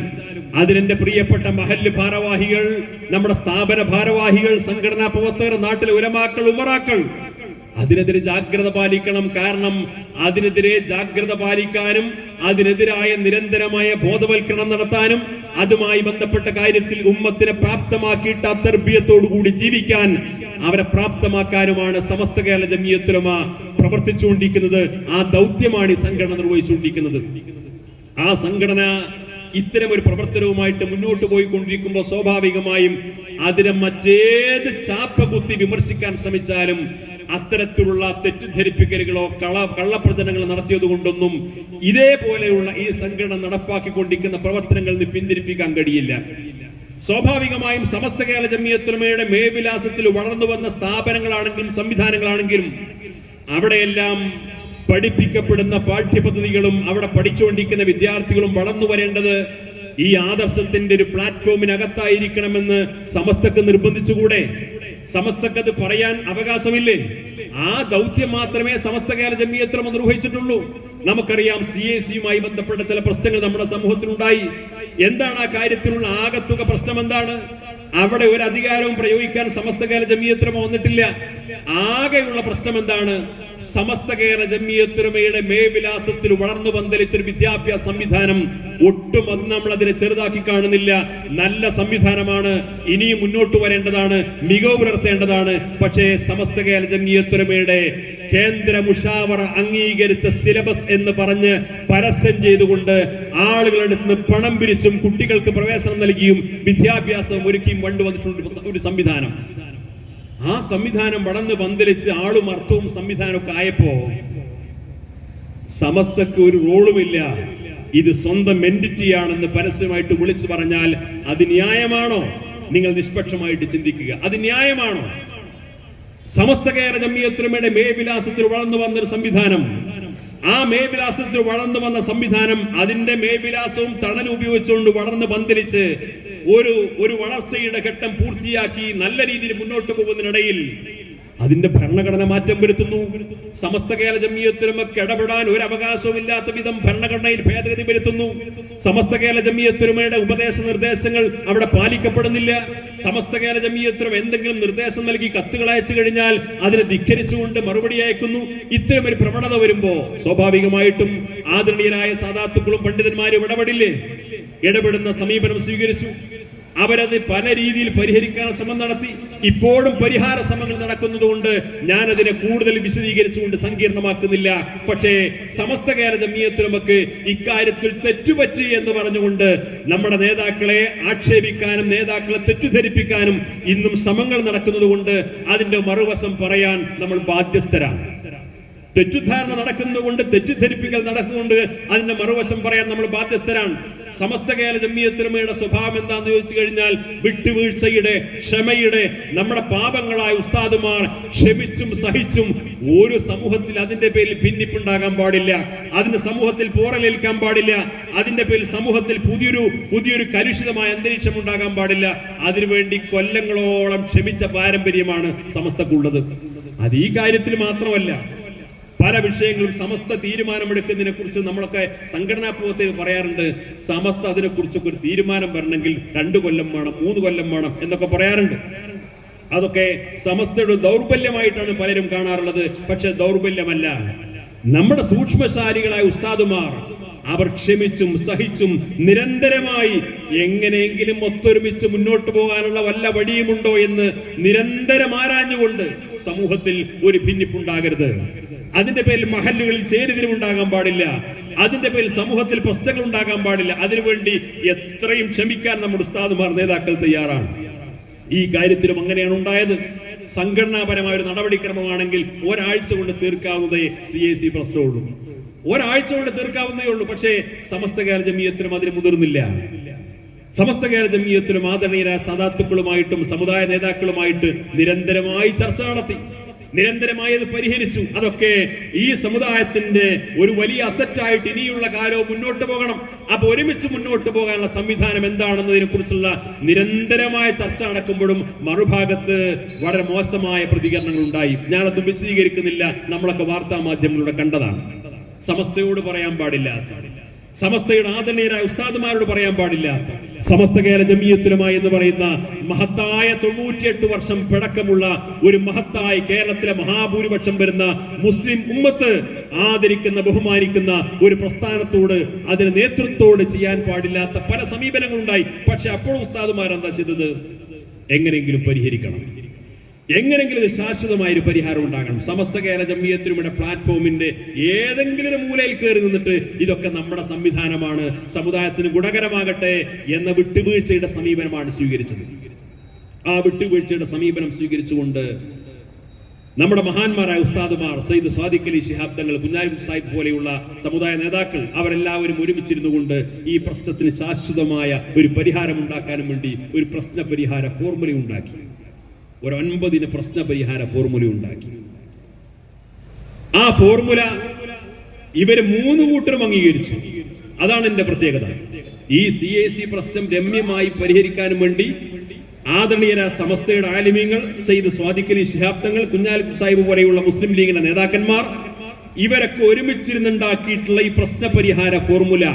അതിനെന്റെ പ്രിയപ്പെട്ട മഹല്ല് ഭാരവാഹികൾ, നമ്മുടെ സ്ഥാപന ഭാരവാഹികൾ, സംഘടനാ പ്രവർത്തകർ, നാട്ടിലെ ഉലമാക്കൾ, ഉമറാക്കൾ അതിനെതിരെ ജാഗ്രത പാലിക്കണം. കാരണം അതിനെതിരെ ജാഗ്രത പാലിക്കാനും അതിനെതിരായ നിരന്തരമായ ബോധവൽക്കരണം നടത്താനും അതുമായി ബന്ധപ്പെട്ട കാര്യത്തിൽ ഉമ്മത്തിനെ പ്രാപ്തമാക്കിയിട്ട് അത്തർബിയത്തോടുകൂടി ജീവിക്കാൻ അവരെ പ്രാപ്തമാക്കാനുമാണ് സമസ്ത കേരള ജംഇയ്യത്തുൽ ഉലമ പ്രവർത്തിച്ചുകൊണ്ടിരിക്കുന്നത്. ആ ദൗത്യമാണ് ഈ സംഘടന നിർവഹിച്ചുകൊണ്ടിരിക്കുന്നത്. ആ സംഘടന ഇത്തരം ഒരു പ്രവർത്തനവുമായിട്ട് മുന്നോട്ട് പോയിക്കൊണ്ടിരിക്കുമ്പോൾ സ്വാഭാവികമായും അതിനെ മറ്റേത് ചാപ്പ കുത്തി വിമർശിക്കാൻ ശ്രമിച്ചാലും അത്തരത്തിലുള്ള തെറ്റിദ്ധരിപ്പിക്കലുകളോ കള്ളപ്രചരണങ്ങൾ നടത്തിയത് കൊണ്ടൊന്നും ഇതേപോലെയുള്ള ഈ സംഘടന നടപ്പാക്കിക്കൊണ്ടിരിക്കുന്ന പ്രവർത്തനങ്ങളിൽ നിന്ന് പിന്തിരിപ്പിക്കാൻ കഴിയില്ല. സ്വാഭാവികമായും സമസ്ത കേരള ജംഇയ്യത്തുൽ ഉലമയുടെ മേൽവിലാസത്തിൽ വളർന്നു വന്ന സ്ഥാപനങ്ങളാണെങ്കിലും സംവിധാനങ്ങളാണെങ്കിലും അവിടെയെല്ലാം പഠിപ്പിക്കപ്പെടുന്ന പാഠ്യപദ്ധതികളും അവിടെ പഠിച്ചുകൊണ്ടിരിക്കുന്ന വിദ്യാർത്ഥികളും വളർന്നു വരേണ്ടത് ഈ ആദർശത്തിന്റെ ഒരു പ്ലാറ്റ്ഫോമിനകത്തായിരിക്കണമെന്ന് സമസ്തക്ക് നിർബന്ധിച്ചുകൂടെ? സമസ്തക്കത് പറയാൻ അവകാശമില്ലേ? ആ ദൗത്യം മാത്രമേ സമസ്ത കേരള ജംഇയ്യത്തുൽ ഉലമ നിർവഹിച്ചിട്ടുള്ളൂ. നമുക്കറിയാം, CAC-യുമായി ബന്ധപ്പെട്ട ചില പ്രശ്നങ്ങൾ നമ്മുടെ സമൂഹത്തിലുണ്ടായി. എന്താണ് ആ കാര്യത്തിലുള്ള ആകത്തുക പ്രശ്നം? എന്താണ്? അവിടെ ഒരു അധികാരവും പ്രയോഗിക്കാൻ സമസ്ത കേരള ജംഇയ്യത്തുൽ ഉലമ വന്നിട്ടില്ല. ആകെയുള്ള പ്രശ്നം എന്താണ്? സമസ്ത കേരള ജംഇയ്യത്തുൽ ഉലമയുടെ മേൽവിലാസത്തിൽ വളർന്നു പന്തലിച്ചൊരു വിദ്യാഭ്യാസ സംവിധാനം ഒട്ടും നമ്മൾ അതിനെ ചെറുതാക്കി കാണുന്നില്ല. നല്ല സംവിധാനമാണ്, ഇനിയും മുന്നോട്ട് വരേണ്ടതാണ്, മികവ് പുലർത്തേണ്ടതാണ്. പക്ഷേ സമസ്ത കേരള ജംഇയ്യത്തുൽ ഉലമയുടെ കേന്ദ്ര മുഷാവറ അംഗീകരിച്ച സിലബസ് എന്ന് പറഞ്ഞ് പരസ്യം ചെയ്തുകൊണ്ട് ആളുകളുടെ അടുത്ത് പണം പിരിച്ചും കുട്ടികൾക്ക് പ്രവേശനം നൽകിയും വിദ്യാഭ്യാസം ഒരുക്കിയും കൊണ്ടുവന്നിട്ടുള്ള ഒരു സംവിധാനം. ആ സംവിധാനം വളർന്ന് പന്തലിച്ച് ആളും അർത്ഥവും സംവിധാനമൊക്കെ ആയപ്പോ സമസ്തക്ക് ഒരു റോളുമില്ല, ഇത് സ്വന്തം എൻറ്റിറ്റിയാണെന്ന് പരസ്യമായിട്ട് വിളിച്ചു പറഞ്ഞാൽ അത് ന്യായമാണോ? നിങ്ങൾ നിഷ്പക്ഷമായിട്ട് ചിന്തിക്കുക, അത് ന്യായമാണോ? സമസ്ത കേരള ജംഇയ്യത്തുൽ ഉലമയുടെ മേൽവിലാസത്തിൽ വളർന്നു വന്നൊരു സംവിധാനം, ആ മേൽവിലാസത്തിൽ വളർന്നു വന്ന സംവിധാനം അതിന്റെ മേൽവിലാസവും തണലും ഉപയോഗിച്ചുകൊണ്ട് വളർന്ന് പന്തലിച്ച് ഒരു വളർച്ചയുടെ ഘട്ടം പൂർത്തിയാക്കി നല്ല രീതിയിൽ മുന്നോട്ട് പോകുന്നതിനിടയിൽ അതിന്റെ ഭരണഘടന മാറ്റം വരുത്തുന്നു. സമസ്ത കേരള ജംഇയ്യത്തുൽ ഉലമക്ക് ഇടപെടാൻ ഒരു അവകാശവും ഇല്ലാത്ത വിധം ഭരണഘടനയിൽ ഭേദഗതി വരുത്തുന്നു. സമസ്ത കേരള ജംഇയ്യത്തുൽ ഉലമയുടെ ഉപദേശ നിർദ്ദേശങ്ങൾ അവിടെ പാലിക്കപ്പെടുന്നില്ല. സമസ്ത കേരള ജംഇയ്യത്തുൽ ഉലമ എന്തെങ്കിലും നിർദ്ദേശം നൽകി കത്തുകൾ അയച്ചു കഴിഞ്ഞാൽ അതിനെ ധിക്കരിച്ചുകൊണ്ട് മറുപടി അയക്കുന്നു. ഇത്തരം ഒരു പ്രവണത വരുമ്പോ സ്വാഭാവികമായിട്ടും ആദരണീയരായ സാദാത്തുക്കളും പണ്ഡിതന്മാരും ഇടപെടുന്ന സമീപനം സ്വീകരിച്ചു. അവരത് പല രീതിയിൽ പരിഹരിക്കാൻ ശ്രമം നടത്തി. ഇപ്പോഴും പരിഹാര ശ്രമങ്ങൾ നടക്കുന്നതുകൊണ്ട് ഞാനതിനെ കൂടുതൽ വിശദീകരിച്ചുകൊണ്ട് സങ്കീർണമാക്കുന്നില്ല. പക്ഷേ സമസ്ത കേരള ജംഇയ്യത്തുൽ ഉലമക്ക് ഇക്കാര്യത്തിൽ തെറ്റുപറ്റി എന്ന് പറഞ്ഞുകൊണ്ട് നമ്മുടെ നേതാക്കളെ ആക്ഷേപിക്കാനും നേതാക്കളെ തെറ്റിദ്ധരിപ്പിക്കാനും ഇന്നും ശ്രമങ്ങൾ നടക്കുന്നത് കൊണ്ട് അതിന്റെ മറുവശം പറയാൻ നമ്മൾ ബാധ്യസ്ഥരാണ്. തെറ്റിദ്ധാരണ നടക്കുന്നതുകൊണ്ട്, തെറ്റിദ്ധരിപ്പിക്കൽ നടക്കുന്നുണ്ട്, അതിന്റെ മറുവശം പറയാൻ നമ്മൾ ബാധ്യസ്ഥരാണ്. സമസ്ത കേരള ജംഇയ്യത്തുൽ ഉലമയുടെ സ്വഭാവം എന്താന്ന് ചോദിച്ചു കഴിഞ്ഞാൽ വിട്ടുവീഴ്ചയുടെ, ക്ഷമയുടെ, നമ്മുടെ പാപങ്ങളായ ഉസ്താദുമാർ ക്ഷമിച്ചും സഹിച്ചും ഒരു സമൂഹത്തിൽ അതിന്റെ പേരിൽ ഭിന്നിപ്പുണ്ടാകാൻ പാടില്ല, അതിന് സമൂഹത്തിൽ പോറലേൽക്കാൻ പാടില്ല, അതിന്റെ പേരിൽ സമൂഹത്തിൽ പുതിയൊരു കലുഷിതമായ അന്തരീക്ഷം ഉണ്ടാകാൻ പാടില്ല. അതിനുവേണ്ടി കൊല്ലങ്ങളോളം ക്ഷമിച്ച പാരമ്പര്യമാണ് സമസ്തക്കുള്ളത്. അത് ഈ കാര്യത്തിൽ മാത്രമല്ല, പല വിഷയങ്ങളും സമസ്ത തീരുമാനമെടുക്കുന്നതിനെ കുറിച്ച് നമ്മളൊക്കെ സംഘടനാ പ്രവർത്തകർ പറയാറുണ്ട്. സമസ്ത അതിനെക്കുറിച്ചൊക്കെ ഒരു തീരുമാനം വരണമെങ്കിൽ 2 കൊല്ലം വേണം, 3 കൊല്ലം വേണം എന്നൊക്കെ പറയാറുണ്ട്. അതൊക്കെ സമസ്തയുടെ ദൗർബല്യമായിട്ടാണ് പലരും കാണാറുള്ളത്. പക്ഷെ ദൗർബല്യമല്ല. നമ്മുടെ സൂക്ഷ്മശാലികളായ ഉസ്താദുമാർ അവർ ക്ഷമിച്ചും സഹിച്ചും നിരന്തരമായി എങ്ങനെയെങ്കിലും ഒത്തൊരുമിച്ച് മുന്നോട്ട് പോകാനുള്ള വല്ല വഴിയുമുണ്ടോ എന്ന് നിരന്തരം ആരാഞ്ഞുകൊണ്ട് സമൂഹത്തിൽ ഒരു ഭിന്നിപ്പുണ്ടാകരുത്. അതിന്റെ പേരിൽ മഹല്ലുകളിൽ ചേരിതിരിവുണ്ടാകാൻ പാടില്ല. അതിന്റെ പേരിൽ സമൂഹത്തിൽ പ്രശ്നങ്ങൾ ഉണ്ടാകാൻ പാടില്ല. അതിനുവേണ്ടി എത്രയും ക്ഷമിക്കാൻ നമ്മുടെ ഉസ്താദുമാർ നേതാക്കൾ തയ്യാറാണ്. ഈ കാര്യത്തിലും അങ്ങനെയാണ് ഉണ്ടായത്. സംഘടനാപരമായ ഒരു നടപടിക്രമമാണെങ്കിൽ ഒരാഴ്ച കൊണ്ട് തീർക്കാവുന്നതേ CAC പ്രശ്നമുള്ളൂ. ഒരാഴ്ച കൊണ്ട് തീർക്കാവുന്നതേ ഉള്ളൂ. പക്ഷേ സമസ്ത കേരള ജമിയത്തിലും അതിന് മുതിർന്നില്ല. സമസ്ത കേരള ജമിയത്തിലും ആദരണീയരായ സദാത്തുക്കളുമായിട്ടും സമുദായ നേതാക്കളുമായിട്ട് നിരന്തരമായി ചർച്ച നടത്തി, നിരന്തരമായി അത് പരിഹരിച്ചു. അതൊക്കെ ഈ സമുദായത്തിന്റെ ഒരു വലിയ അസറ്റായിട്ട് ഇനിയുള്ള കാലവും മുന്നോട്ട് പോകണം. അപ്പൊ ഒരുമിച്ച് മുന്നോട്ട് പോകാനുള്ള സംവിധാനം എന്താണെന്നതിനെ കുറിച്ചുള്ള നിരന്തരമായ ചർച്ച നടക്കുമ്പോഴും മറുഭാഗത്ത് വളരെ മോശമായ പ്രതികരണങ്ങൾ ഉണ്ടായി. ഞാനത് വിശദീകരിക്കുന്നില്ല, നമ്മളൊക്കെ വാർത്താ മാധ്യമങ്ങളിലൂടെ കണ്ടതാണ്. സമസ്തയോട് പറയാൻ പാടില്ലാത്ത, സമസ്തയുടെ ആദരണീയരായ ഉസ്താദുമാരോട് പറയാൻ പാടില്ലാത്ത, സമസ്ത കേരള ജമിയത്തുലമ എന്ന് പറയുന്ന മഹത്തായ 98 വർഷം പഴക്കമുള്ള ഒരു മഹത്തായ കേരളത്തിലെ മഹാഭൂരിപക്ഷം വരുന്ന മുസ്ലിം ഉമ്മത്ത് ആദരിക്കുന്ന ബഹുമാനിക്കുന്ന ഒരു പ്രസ്ഥാനത്തോട്, അതിന് നേതൃത്വത്തോട് ചെയ്യാൻ പാടില്ലാത്ത പല സമീപനങ്ങളുണ്ടായി. പക്ഷെ അപ്പോഴും ഉസ്താദുമാരെന്താ ചെയ്തത്? എങ്ങനെയെങ്കിലും പരിഹരിക്കണം, എങ്ങനെങ്കിലും ഇത് ശാശ്വതമായ ഒരു പരിഹാരം ഉണ്ടാകണം. സമസ്ത കേരള ജമിയത്തുലമയുടെ പ്ലാറ്റ്ഫോമിന്റെ ഏതെങ്കിലും ഒരു മൂലയിൽ കയറി നിന്നിട്ട് ഇതൊക്കെ നമ്മുടെ സംവിധാനമാണ്, സമുദായത്തിന് ഗുണകരമാകട്ടെ എന്ന വിട്ടുവീഴ്ചയുടെ സമീപനമാണ് സ്വീകരിച്ചത്. ആ വിട്ടുവീഴ്ചയുടെ സമീപനം സ്വീകരിച്ചുകൊണ്ട് നമ്മുടെ മഹാന്മാരായ ഉസ്താദുമാർ, സയ്യിദ് സ്വാദിഖ് അലി ശിഹാബ് തങ്ങൾ, കുഞ്ഞാലിം സാഹിബ് പോലെയുള്ള സമുദായ നേതാക്കൾ, അവരെല്ലാവരും ഒരുമിച്ചിരുന്നു കൊണ്ട് ഈ പ്രശ്നത്തിന് ശാശ്വതമായ ഒരു പരിഹാരം ഉണ്ടാക്കാനും വേണ്ടി ഒരു പ്രശ്ന പരിഹാര ഫോർമുല ഉണ്ടാക്കി. ഒരു 9 പ്രശ്ന പരിഹാര ഫോർമുല ഉണ്ടാക്കി. ആ ഫോർമുല ഇവര് 3 കൂട്ടരും അംഗീകരിച്ചു. അതാണ് എന്റെ പ്രത്യേകത. ഈ CAC പ്രശ്നം രമ്യമായി പരിഹരിക്കാനും വേണ്ടി ആദരണീയരായ സമസ്തയുടെ ആലിമീങ്ങൾ, സയ്യിദ് സ്വാദിഖ് അലി ശിഹാബ് തങ്ങൾ, കുഞ്ഞാലിക്കുട്ടി സാഹിബ് പോലെയുള്ള മുസ്ലിം ലീഗിന്റെ നേതാക്കന്മാർ, ഇവരൊക്കെ ഒരുമിച്ചിരുന്നുണ്ടാക്കിയിട്ടുള്ള ഈ പ്രശ്ന പരിഹാര ഫോർമുല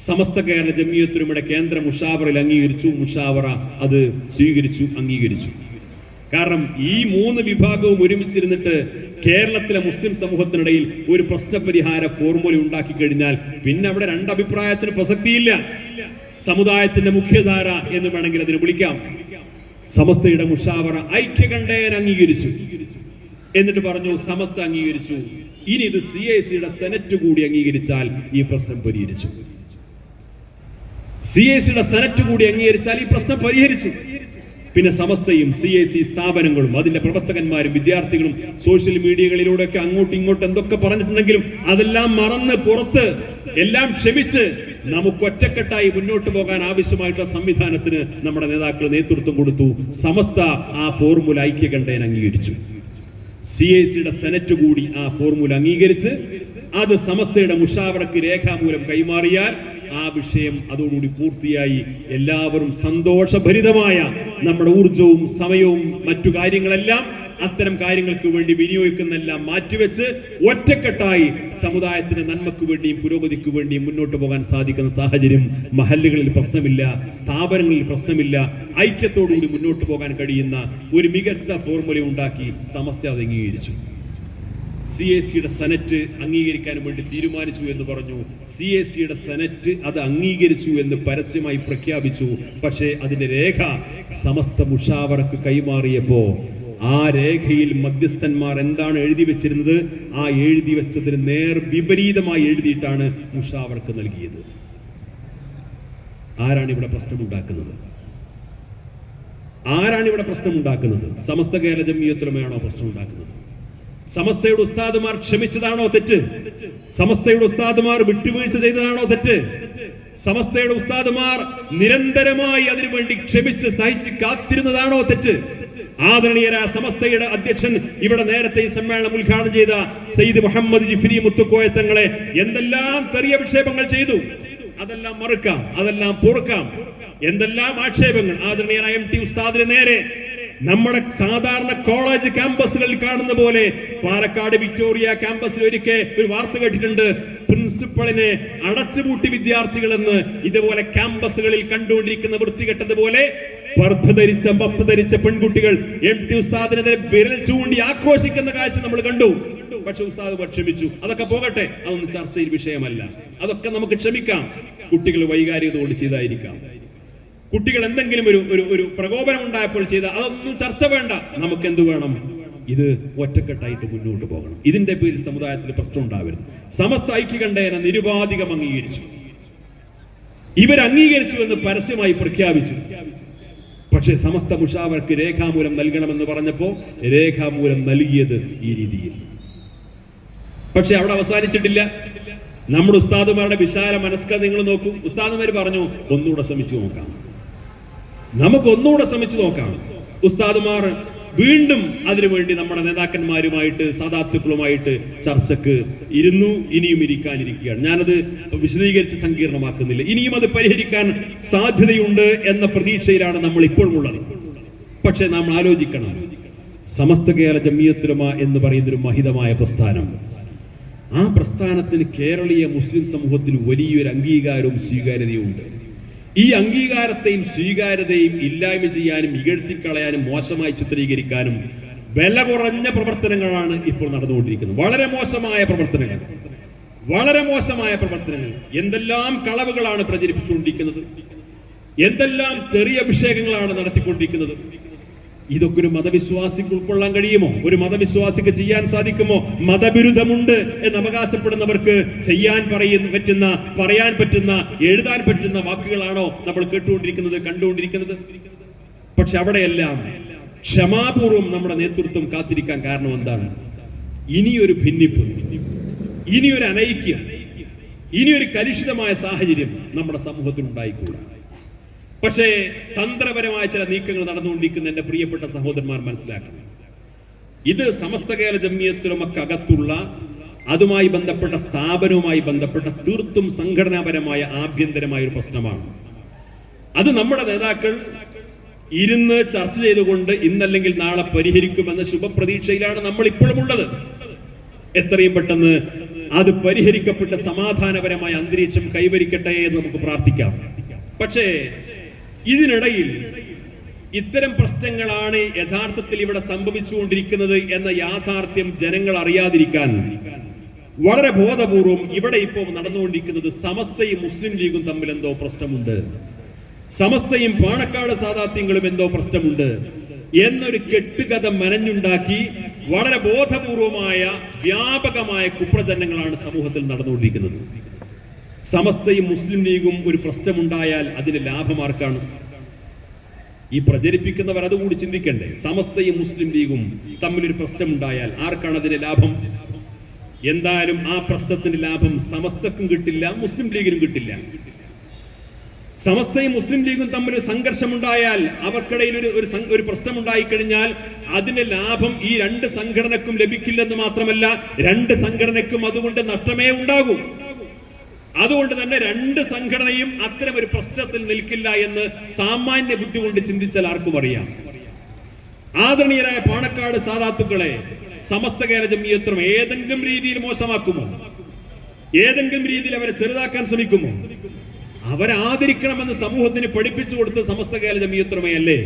സമസ്ത കേരള ജമിയത്തുലമയുടെ കേന്ദ്ര മുഷാവറയിൽ അംഗീകരിച്ചു. മുഷാവറ അത് സ്വീകരിച്ചു, അംഗീകരിച്ചു. കാരണം ഈ 3 വിഭാഗവും ഒരുമിച്ചിരുന്നിട്ട് കേരളത്തിലെ മുസ്ലിം സമൂഹത്തിനിടയിൽ ഒരു പ്രശ്നപരിഹാര ഫോർമുല ഉണ്ടാക്കി കഴിഞ്ഞാൽ പിന്നെ അവിടെ 2 അഭിപ്രായത്തിന് പ്രസക്തിയില്ല. സമുദായത്തിന്റെ മുഖ്യധാര എന്ന് വേണമെങ്കിൽ അതിന് വിളിക്കാം. സമസ്തയുടെ മുഷാവറ ഐക്യകണ്ഠേന അംഗീകരിച്ചു. എന്നിട്ട് പറഞ്ഞു, സമസ്ത അംഗീകരിച്ചു, ഇനി ഇത് CACയുടെ സെനറ്റ് കൂടി അംഗീകരിച്ചാൽ ഈ പ്രശ്നം പരിഹരിച്ചു. CACയുടെ സെനറ്റ് കൂടി അംഗീകരിച്ചാൽ ഈ പ്രശ്നം പരിഹരിച്ചു. പിന്നെ സമസ്തയും CAC സ്ഥാപനങ്ങളും അതിന്റെ പ്രവർത്തകന്മാരും വിദ്യാർത്ഥികളും സോഷ്യൽ മീഡിയകളിലൂടെയൊക്കെ അങ്ങോട്ടും ഇങ്ങോട്ടും എന്തൊക്കെ പറഞ്ഞിട്ടുണ്ടെങ്കിലും അതെല്ലാം മറന്ന് പുറത്ത് എല്ലാം ക്ഷമിച്ച് നമുക്ക് ഒറ്റക്കെട്ടായി മുന്നോട്ട് പോകാൻ ആവശ്യമായിട്ടുള്ള സംവിധാനത്തിന് നമ്മുടെ നേതാക്കൾ നേതൃത്വം കൊടുത്തു. സമസ്ത ആ ഫോർമുല ഐക്യകണ്ഠേന അംഗീകരിച്ചു. CACയുടെ സെനറ്റ് കൂടി ആ ഫോർമുല അംഗീകരിച്ച് അത് സമസ്തയുടെ മുഷാവറക്ക് രേഖാമൂലം കൈമാറിയാൽ ആ വിഷയം അതോടുകൂടി പൂർത്തിയായി. എല്ലാവരും സന്തോഷഭരിതമായ നമ്മുടെ ഊർജവും സമയവും മറ്റു കാര്യങ്ങളെല്ലാം അത്തരം കാര്യങ്ങൾക്ക് വേണ്ടി വിനിയോഗിക്കുന്നെല്ലാം മാറ്റിവെച്ച് ഒറ്റക്കെട്ടായി സമുദായത്തിന്റെ നന്മക്ക് വേണ്ടിയും പുരോഗതിക്ക് വേണ്ടിയും മുന്നോട്ട് പോകാൻ സാധിക്കുന്ന സാഹചര്യം മഹല്ലുകളിൽ പ്രശ്നമില്ല, സ്ഥാപനങ്ങളിൽ പ്രശ്നമില്ല, ഐക്യത്തോടുകൂടി മുന്നോട്ട് പോകാൻ കഴിയുന്ന ഒരു മികച്ച ഫോർമുല ഉണ്ടാക്കി സമസ്ത അത് അംഗീകരിച്ചു. CACയുടെ സെനറ്റ് അംഗീകരിക്കാൻ വേണ്ടി തീരുമാനിച്ചു എന്ന് പറഞ്ഞു. CACയുടെ സെനറ്റ് അത് അംഗീകരിച്ചു എന്ന് പരസ്യമായി പ്രഖ്യാപിച്ചു. പക്ഷേ അതിന്റെ രേഖ സമസ്ത മുഷാവറക്ക് കൈമാറിയപ്പോ ആ രേഖയിൽ മധ്യസ്ഥന്മാർ എന്താണ് എഴുതി വെച്ചിരുന്നത്, ആ എഴുതി വെച്ചതിന് നേർ വിപരീതമായി എഴുതിയിട്ടാണ് മുഷാവറക്ക് നൽകിയത്. ആരാണ് ഇവിടെ പ്രശ്നമുണ്ടാക്കുന്നത്? ആരാണ് ഇവിടെ പ്രശ്നമുണ്ടാക്കുന്നത്? സമസ്ത കേരള ജമിയത്തുലമയാണോ പ്രശ്നമുണ്ടാക്കുന്നത്? സമസ്തയുടെ ഉസ്താദുമാർ ക്ഷമിച്ചതാണോ തെറ്റ്? സമസ്തയുടെ ഉസ്താദുമാർ വിട്ടുവീഴ്ച ചെയ്തതാണോ തെറ്റ്? സമസ്തയുടെ ഉസ്താദുമാർ നിരന്തരമായി അതിനുവേണ്ടി ക്ഷമിച്ച് സഹിച്ച് കാത്തിരുന്നതാണോ തെറ്റ്? ആദരണീയരായ സമസ്തയുടെ അധ്യക്ഷൻ ഇവിടെ നേരത്തെ ഈ സമ്മേളനം ഉദ്ഘാടനം ചെയ്ത സയ്യിദ് മുഹമ്മദ് ജിഫ്രി മുത്തുക്കോയ തങ്ങളെ എന്തെല്ലാം തെറിയഭിക്ഷേപങ്ങൾ ചെയ്തു, അതെല്ലാം മറുക്കാം, അതെല്ലാം പൊറുക്കാം. എന്തെല്ലാം ആക്ഷേപങ്ങൾ ആദരണീയരായ MT ഉസ്താദിന് നേരെ നമ്മുടെ സാധാരണ കോളേജ് ക്യാമ്പസുകളിൽ കാണുന്ന പോലെ പാലക്കാട് വിക്ടോറിയ ക്യാമ്പസിൽ ഒരിക്കൽ ഒരു വാർത്ത കേട്ടിട്ടുണ്ട്, പ്രിൻസിപ്പളിനെ അടച്ചുപൂട്ടി വിദ്യാർത്ഥികളെന്ന്. ഇതുപോലെ ക്യാമ്പസുകളിൽ കണ്ടുകൊണ്ടിരിക്കുന്ന വൃത്തികെട്ടതുപോലെ പർദ്ദ ധരിച്ച പെൺകുട്ടികൾ MT ഉസ്താദിനെതിരെ വിരൽ ചൂണ്ടി ആക്രോശിക്കുന്ന കാഴ്ച നമ്മൾ കണ്ടു. പക്ഷെ ഉസ്താദ് ക്ഷമിച്ചു. അതൊക്കെ പോകട്ടെ, അതൊന്നും ചർച്ചയിൽ വിഷയമല്ല. അതൊക്കെ നമുക്ക് ക്ഷമിക്കാം. കുട്ടികൾ വൈകാരികത കൊണ്ട് ചെയ്തായിരിക്കാം, കുട്ടികൾ എന്തെങ്കിലും ഒരു പ്രകോപനം ഉണ്ടായപ്പോൾ ചെയ്ത, അതൊന്നും ചർച്ച വേണ്ട. നമുക്ക് എന്ത് വേണം? ഇത് ഒറ്റക്കെട്ടായിട്ട് മുന്നോട്ട് പോകണം. ഇതിന്റെ പേരിൽ സമുദായത്തിൽ പ്രശ്നം ഉണ്ടാവരുത്. സമസ്ത ഐക്യകണ്ഠേന നിരുപാധികം അംഗീകരിച്ചു. ഇവർ അംഗീകരിച്ചു എന്ന് പരസ്യമായി പ്രഖ്യാപിച്ചു. പക്ഷേ സമസ്ത മുഷാവർക്ക് രേഖാമൂലം നൽകണമെന്ന് പറഞ്ഞപ്പോ രേഖാമൂലം നൽകിയത് ഈ രീതിയിൽ. പക്ഷെ അവിടെ അവസാനിച്ചിട്ടില്ല. നമ്മുടെ ഉസ്താദുമാരുടെ വിശാല മനസ്ക നിങ്ങൾ നോക്കൂ. ഉസ്താദുമാർ പറഞ്ഞു ഒന്നുകൂടെ ശ്രമിച്ചു നോക്കാം, നമുക്ക് ഒന്നുകൂടെ ശ്രമിച്ചു നോക്കാം. ഉസ്താദുമാർ വീണ്ടും അതിനുവേണ്ടി നമ്മുടെ നേതാക്കന്മാരുമായിട്ട് സാദാത്തുക്കളുമായിട്ട് ചർച്ചക്ക് ഇരുന്നു. ഇനിയും ഇരിക്കാനിരിക്കുകയാണ്. ഞാനത് വിശദീകരിച്ച് സങ്കീർണമാക്കുന്നില്ല. ഇനിയും അത് പരിഹരിക്കാൻ സാധ്യതയുണ്ട് എന്ന പ്രതീക്ഷയിലാണ് നമ്മൾ ഇപ്പോഴും ഉള്ളത്. പക്ഷെ നാം ആലോചിക്കണം, സമസ്ത കേരള ജമിയത്തുൽ ഉലമ എന്ന് പറയുന്നൊരു മഹിതമായ പ്രസ്ഥാനം, ആ പ്രസ്ഥാനത്തിന് കേരളീയ മുസ്ലിം സമൂഹത്തിൽ വലിയൊരു അംഗീകാരവും സ്വീകാര്യതയും ഉണ്ട്. ഈ അംഗീകാരത്തെയും സ്വീകാര്യതയും ഇല്ലായ്മ ചെയ്യാനും ഇകഴ്ത്തിക്കളയാനും മോശമായി ചിത്രീകരിക്കാനും വില കുറഞ്ഞ പ്രവർത്തനങ്ങളാണ് ഇപ്പോൾ നടന്നുകൊണ്ടിരിക്കുന്നത്. വളരെ മോശമായ പ്രവർത്തനങ്ങൾ, വളരെ മോശമായ പ്രവർത്തനങ്ങൾ. എന്തെല്ലാം കളവുകളാണ് പ്രചരിപ്പിച്ചുകൊണ്ടിരിക്കുന്നത്, എന്തെല്ലാം തെറിയ അഭിഷേകങ്ങളാണ് നടത്തിക്കൊണ്ടിരിക്കുന്നത്. ഇതൊക്കെ ഒരു മതവിശ്വാസിക്ക് ഉൾക്കൊള്ളാൻ കഴിയുമോ? ഒരു മതവിശ്വാസിക്ക് ചെയ്യാൻ സാധിക്കുമോ? മതവിരുദ്ധമുണ്ട് എന്ന് അവകാശപ്പെടുന്നവർക്ക് ചെയ്യാൻ പറയാൻ പറ്റുന്ന എഴുതാൻ പറ്റുന്ന വാക്കുകളാണോ നമ്മൾ കേട്ടുകൊണ്ടിരിക്കുന്നത്, കണ്ടുകൊണ്ടിരിക്കുന്നത്? പക്ഷെ അവിടെയെല്ലാം ക്ഷമാപൂർവം നമ്മുടെ നേതൃത്വം കാത്തിരിക്കാൻ കാരണം എന്താണ്? ഇനിയൊരു ഭിന്നിപ്പ്, ഇനിയൊരു അനൈക്യം, ഇനിയൊരു കലുഷിതമായ സാഹചര്യം നമ്മുടെ സമൂഹത്തിൽ ഉണ്ടായിക്കൂടാ. പക്ഷേ തന്ത്രപരമായ ചില നീക്കങ്ങൾ നടന്നുകൊണ്ടിരിക്കുന്ന എന്റെ പ്രിയപ്പെട്ട സഹോദരന്മാർ മനസ്സിലാക്കണം, ഇത് സമസ്ത കേരള ജമിയത്തുൽ ഉലമക്കകത്തുള്ള അതുമായി ബന്ധപ്പെട്ട സ്ഥാപനവുമായി ബന്ധപ്പെട്ട തീർത്തും സംഘടനാപരമായ ആഭ്യന്തരമായ ഒരു പ്രശ്നമാണ്. അത് നമ്മുടെ നേതാക്കൾ ഇരുന്ന് ചർച്ച ചെയ്തുകൊണ്ട് ഇന്നല്ലെങ്കിൽ നാളെ പരിഹരിക്കുമെന്ന ശുഭപ്രതീക്ഷയിലാണ് നമ്മൾ ഇപ്പോഴും ഉള്ളത്. എത്രയും പെട്ടെന്ന് അത് പരിഹരിക്കപ്പെട്ട സമാധാനപരമായ അന്തരീക്ഷം കൈവരിക്കട്ടെ എന്ന് നമുക്ക് പ്രാർത്ഥിക്കാം. പക്ഷേ ഇതിനിടയിൽ ഇത്തരം പ്രശ്നങ്ങളാണ് യഥാർത്ഥത്തിൽ ഇവിടെ സംഭവിച്ചുകൊണ്ടിരിക്കുന്നത് എന്ന യാഥാർത്ഥ്യം ജനങ്ങൾ അറിയാതിരിക്കാൻ വളരെ ബോധപൂർവം ഇവിടെ ഇപ്പോൾ നടന്നുകൊണ്ടിരിക്കുന്നത് സമസ്തയും മുസ്ലിം ലീഗും തമ്മിൽ എന്തോ പ്രശ്നമുണ്ട്, സമസ്തയും പാണക്കാട് സാദാത്യങ്ങളും എന്തോ പ്രശ്നമുണ്ട് എന്നൊരു കെട്ടുകഥ മെനഞ്ഞുണ്ടാക്കി വളരെ ബോധപൂർവമായ വ്യാപകമായ കുപ്രചരണങ്ങളാണ് സമൂഹത്തിൽ നടന്നുകൊണ്ടിരിക്കുന്നത്. സമസ്തയും മുസ്ലിം ലീഗും ഒരു പ്രശ്നമുണ്ടായാൽ അതിന്റെ ലാഭമാർക്കാണ്? ഈ പ്രചരിപ്പിക്കുന്നവർ അതുകൂടി ചിന്തിക്കണ്ടേ. സമസ്തയും മുസ്ലിം ലീഗും തമ്മിലൊരു പ്രശ്നമുണ്ടായാൽ ആർക്കാണ് അതിന്റെ ലാഭം? എന്തായാലും ആ പ്രശ്നത്തിന്റെ ലാഭം സമസ്തക്കും കിട്ടില്ല, മുസ്ലിം ലീഗിനും കിട്ടില്ല. സമസ്തയും മുസ്ലിം ലീഗും തമ്മിൽ സംഘർഷമുണ്ടായാൽ, അവർക്കിടയിൽ ഒരു പ്രശ്നമുണ്ടായി കഴിഞ്ഞാൽ അതിന്റെ ലാഭം ഈ രണ്ട് സംഘടനക്കും ലഭിക്കില്ലെന്ന് മാത്രമല്ല, രണ്ട് സംഘടനയ്ക്കും അതുകൊണ്ട് നഷ്ടമേ ഉണ്ടാകൂ. അതുകൊണ്ട് തന്നെ രണ്ട് സംഘടനയും അത്തരം ഒരു പ്രശ്നത്തിൽ നിൽക്കില്ല എന്ന് സാമാന്യ ബുദ്ധി കൊണ്ട് ചിന്തിച്ചാൽ ആർക്കും അറിയാം. ആദരണീയരായ പാണക്കാട് സാദാത്തുക്കളെ സമസ്ത കേരള ജമിയത്തുൽ ഉലമ ഏതെങ്കിലും രീതിയിൽ മോശമാക്കുമോ? ഏതെങ്കിലും രീതിയിൽ അവരെ ചെറുതാക്കാൻ ശ്രമിക്കുമോ? അവരെ ആദരിക്കണമെന്ന് സമൂഹത്തിന് പഠിപ്പിച്ചു കൊടുത്ത സമസ്ത കേരള ജമിയത്തുൽ ഉലമയല്ലേ?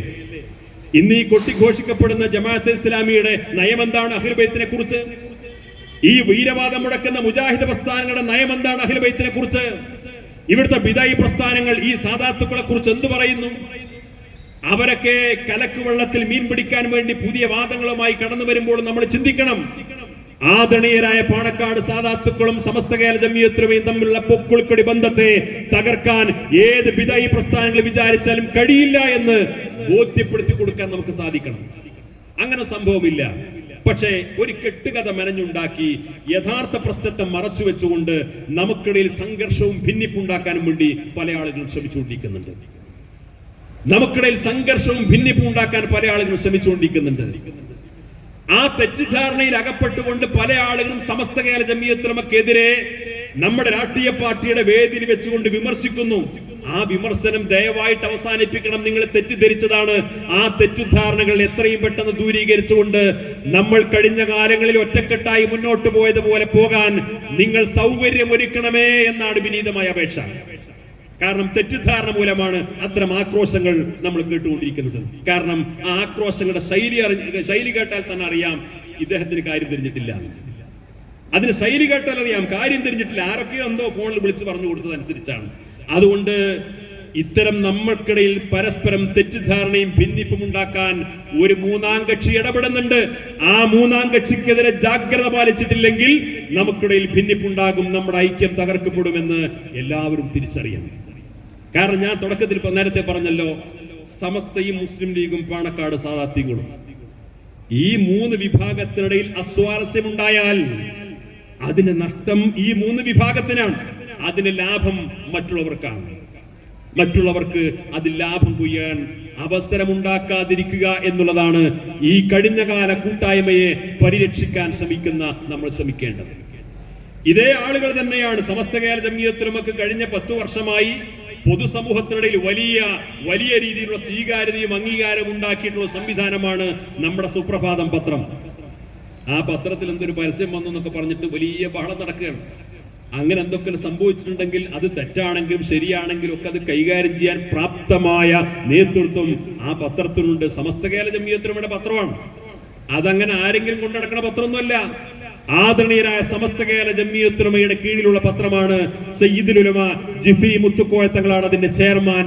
ഇന്ന് ഈ കൊട്ടിഘോഷിക്കപ്പെടുന്ന ജമാഅത്തെ ഇസ്ലാമിയുടെ നയമെന്താണ് അഹ്ലുൽ ബൈത്തിനെ കുറിച്ച്? ഈ വീരവാദം മുടക്കുന്ന മുജാഹിദ് പ്രസ്ഥാനങ്ങളുടെ നയം എന്താണ് അഹ്ലുൽ ബൈത്തിനെ കുറിച്ച്? ഇവിടുത്തെ ബിദഈ പ്രസ്ഥാനങ്ങൾ ഈ സാദാത്തുക്കളെ കുറിച്ച് എന്തു പറയുന്നു? അവരൊക്കെ കലക്കുവെള്ളത്തിൽ മീൻ പിടിക്കാൻ വേണ്ടി പുതിയ വാദങ്ങളുമായി കടന്നു വരുമ്പോൾ നമ്മൾ ചിന്തിക്കണം, ആദരണീയരായ പാണക്കാട് സാദാത്തുക്കളും സമസ്ത കേരള ജമിയത്തുൽ ഉലമയും തമ്മിലുള്ള പൊക്കുൾക്കൊടി ബന്ധത്തെ തകർക്കാൻ ഏത് ബിദഈ പ്രസ്ഥാനങ്ങൾ വിചാരിച്ചാലും കഴിയില്ല എന്ന് ബോധ്യപ്പെടുത്തി കൊടുക്കാൻ നമുക്ക് സാധിക്കണം. അങ്ങനെ സംഭവമില്ല. പക്ഷേ ഒരു കെട്ടുകഥ മെനഞ്ഞുണ്ടാക്കി യഥാർത്ഥ പ്രശ്നത്തെ മറച്ചു വെച്ചുകൊണ്ട് നമുക്കിടയിൽ സംഘർഷവും ഭിന്നിപ്പുണ്ടാക്കാനും വേണ്ടി പല ആളുകളും ശ്രമിച്ചുകൊണ്ടിരിക്കുന്നുണ്ട്. നമുക്കിടയിൽ സംഘർഷവും ഭിന്നിപ്പുണ്ടാക്കാൻ പല ആളുകളും ശ്രമിച്ചുകൊണ്ടിരിക്കുന്നുണ്ട്. ആ തെറ്റിദ്ധാരണയിൽ അകപ്പെട്ടുകൊണ്ട് പല ആളുകളും സമസ്ത കേരള ജമിയത്തുൽ ഉലമക്കെതിരെ നമ്മുടെ രാഷ്ട്രീയ പാർട്ടിയുടെ വേദിയിൽ വെച്ചുകൊണ്ട് വിമർശിക്കുന്നു. ആ വിമർശനം ദയവായിട്ട് അവസാനിപ്പിക്കണം. നിങ്ങൾ തെറ്റിദ്ധരിച്ചതാണ്. ആ തെറ്റിദ്ധാരണകൾ എത്രയും പെട്ടെന്ന് ദൂരീകരിച്ചുകൊണ്ട് നമ്മൾ കഴിഞ്ഞ കാലങ്ങളിൽ ഒറ്റക്കെട്ടായി മുന്നോട്ട് പോയതുപോലെ പോകാൻ നിങ്ങൾ സൗകര്യമൊരുക്കണമേ എന്നാണ് വിനീതമായ അപേക്ഷ. കാരണം തെറ്റിദ്ധാരണ മൂലമാണ് അത്തരം ആക്രോശങ്ങൾ നമ്മൾ കേട്ടുകൊണ്ടിരിക്കുന്നത്. കാരണം ആ ആക്രോശങ്ങളുടെ ശൈലി കേട്ടാൽ തന്നെ അറിയാം ഇദ്ദേഹത്തിന് കാര്യം തിരിഞ്ഞിട്ടില്ല. അതിന് ശൈലി കേട്ടാൽ അറിയാം, കാര്യം തിരിഞ്ഞിട്ടില്ല, ആരൊക്കെയോ എന്തോ ഫോണിൽ വിളിച്ച് പറഞ്ഞു കൊടുത്തതനുസരിച്ചാണ്. അതുകൊണ്ട് ഇത്തരം നമ്മൾക്കിടയിൽ പരസ്പരം തെറ്റിദ്ധാരണയും ഭിന്നിപ്പും ഉണ്ടാക്കാൻ ഒരു മൂന്നാം കക്ഷി ഇടപെടുന്നുണ്ട്. ആ മൂന്നാം കക്ഷിക്കെതിരെ ജാഗ്രത പാലിച്ചിട്ടില്ലെങ്കിൽ നമുക്കിടയിൽ ഭിന്നിപ്പുണ്ടാകും, നമ്മുടെ ഐക്യം തകർക്കപ്പെടുമെന്ന് എല്ലാവരും തിരിച്ചറിയണം. കാരണം ഞാൻ തുടക്കത്തിൽ നേരത്തെ പറഞ്ഞല്ലോ, സമസ്തയും മുസ്ലിം ലീഗും പാണക്കാട് സാദാത്യങ്ങളും ഈ മൂന്ന് വിഭാഗത്തിനിടയിൽ അസ്വാരസ്യമുണ്ടായാൽ അതിന് നഷ്ടം ഈ മൂന്ന് വിഭാഗത്തിനാണ്, അതിന് ലാഭം മറ്റുള്ളവർക്കാണ്. മറ്റുള്ളവർക്ക് അതിൽ ലാഭം കൊയ്യാൻ അവസരമുണ്ടാക്കാതിരിക്കുക എന്നുള്ളതാണ് ഈ കഴിഞ്ഞകാല കൂട്ടായ്മയെ പരിരക്ഷിക്കാൻ നമ്മൾ ശ്രമിക്കേണ്ടത്. ഇതേ ആളുകൾ തന്നെയാണ് സമസ്ത കേരള ജംഇയ്യത്തുലമക്ക് കഴിഞ്ഞ 10 വർഷമായി പൊതുസമൂഹത്തിനിടയിൽ വലിയ രീതിയിലുള്ള സ്വീകാര്യതയും അംഗീകാരവും ഉണ്ടാക്കിയിട്ടുള്ള സംവിധാനമാണ് നമ്മുടെ സുപ്രഭാതം പത്രം. ആ പത്രത്തിൽ എന്തൊരു പരസ്യം വന്നു എന്നൊക്കെ പറഞ്ഞിട്ട് വലിയ ബഹളം നടക്കുകയാണ്. അങ്ങനെ എന്തൊക്കെ സംഭവിച്ചിട്ടുണ്ടെങ്കിൽ അത് തെറ്റാണെങ്കിലും ശരിയാണെങ്കിലും ഒക്കെ അത് കൈകാര്യം ചെയ്യാൻ പ്രാപ്തമായ നേതൃത്വം ആ പത്രത്തിനുണ്ട്. സമസ്ത കേരള ജംഇയ്യത്തുലമയുടെ പത്രമാണ്. അതങ്ങനെ ആരെങ്കിലും കൊണ്ടുനടക്കുന്ന പത്രമൊന്നുമല്ല. ആദരണീയരായ സമസ്ത കേരള ജംഇയ്യത്തുലമയുടെ കീഴിലുള്ള പത്രമാണ്. സയ്യിദുൽ ഉലമ ജിഫ്രി മുത്തുക്കോയ തങ്ങളാണ് അതിന്റെ ചെയർമാൻ.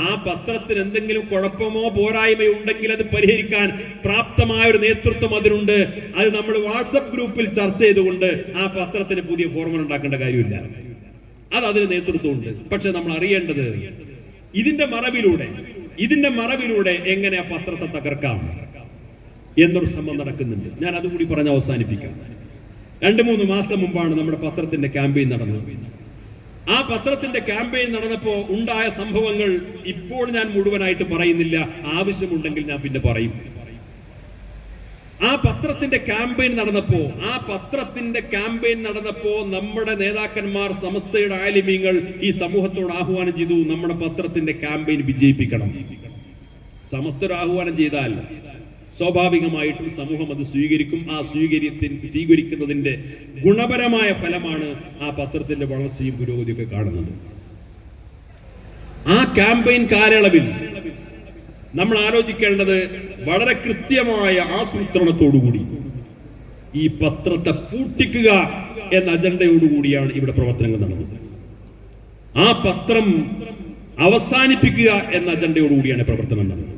ആ പത്രത്തിന് എന്തെങ്കിലും കുഴപ്പമോ പോരായ്മയോ ഉണ്ടെങ്കിൽ അത് പരിഹരിക്കാൻ പ്രാപ്തമായ ഒരു നേതൃത്വം അതിനുണ്ട്. അത് നമ്മൾ വാട്സപ്പ് ഗ്രൂപ്പിൽ ചർച്ച ചെയ്തുകൊണ്ട് ആ പത്രത്തിന് പുതിയ ഫോർമുല ഉണ്ടാക്കേണ്ട കാര്യമില്ല. അതിന് നേതൃത്വമുണ്ട്. പക്ഷെ നമ്മൾ അറിയേണ്ടത് ഇതിന്റെ മറവിലൂടെ എങ്ങനെ ആ പത്രത്തെ തകർക്കാം എന്നൊരു ശ്രമം നടക്കുന്നുണ്ട്. ഞാൻ അതുകൂടി പറഞ്ഞ് അവസാനിപ്പിക്കാം. 2-3 മാസം മുമ്പാണ് നമ്മുടെ പത്രത്തിന്റെ ക്യാമ്പയിൻ നടന്നത്. ആ പത്രത്തിന്റെ ക്യാമ്പയിൻ നടന്നപ്പോ ഉണ്ടായ സംഭവങ്ങൾ ഇപ്പോൾ ഞാൻ മുഴുവനായിട്ട് പറയുന്നില്ല, ആവശ്യമുണ്ടെങ്കിൽ ഞാൻ പിന്നെ പറയും. ആ പത്രത്തിന്റെ ക്യാമ്പയിൻ നടന്നപ്പോ നമ്മുടെ നേതാക്കന്മാർ, സമസ്തയുടെ ആലിമീങ്ങൾ ഈ സമൂഹത്തോട് ആഹ്വാനം ചെയ്തു, നമ്മുടെ പത്രത്തിന്റെ ക്യാമ്പയിൻ വിജയിപ്പിക്കണം. സമസ്ത ആഹ്വാനം ചെയ്താൽ സ്വാഭാവികമായിട്ടും സമൂഹം അത് സ്വീകരിക്കും. ആ സ്വീകരിക്കുന്നതിന്റെ ഗുണപരമായ ഫലമാണ് ആ പത്രത്തിന്റെ വളർച്ചയും പുരോഗതിയൊക്കെ കാണുന്നത്. ആ ക്യാമ്പയിൻ കാലയളവിൽ നമ്മൾ ആലോചിക്കേണ്ടത് വളരെ കൃത്യമായ ആസൂത്രണത്തോടുകൂടി ഈ പത്രത്തെ പൂട്ടിക്കുക എന്ന അജണ്ടയോടുകൂടിയാണ് ഇവിടെ പ്രവർത്തനങ്ങൾ നടന്നത്. ആ പത്രം അവസാനിപ്പിക്കുക എന്ന അജണ്ടയോടുകൂടിയാണ് പ്രവർത്തനം നടന്നത്.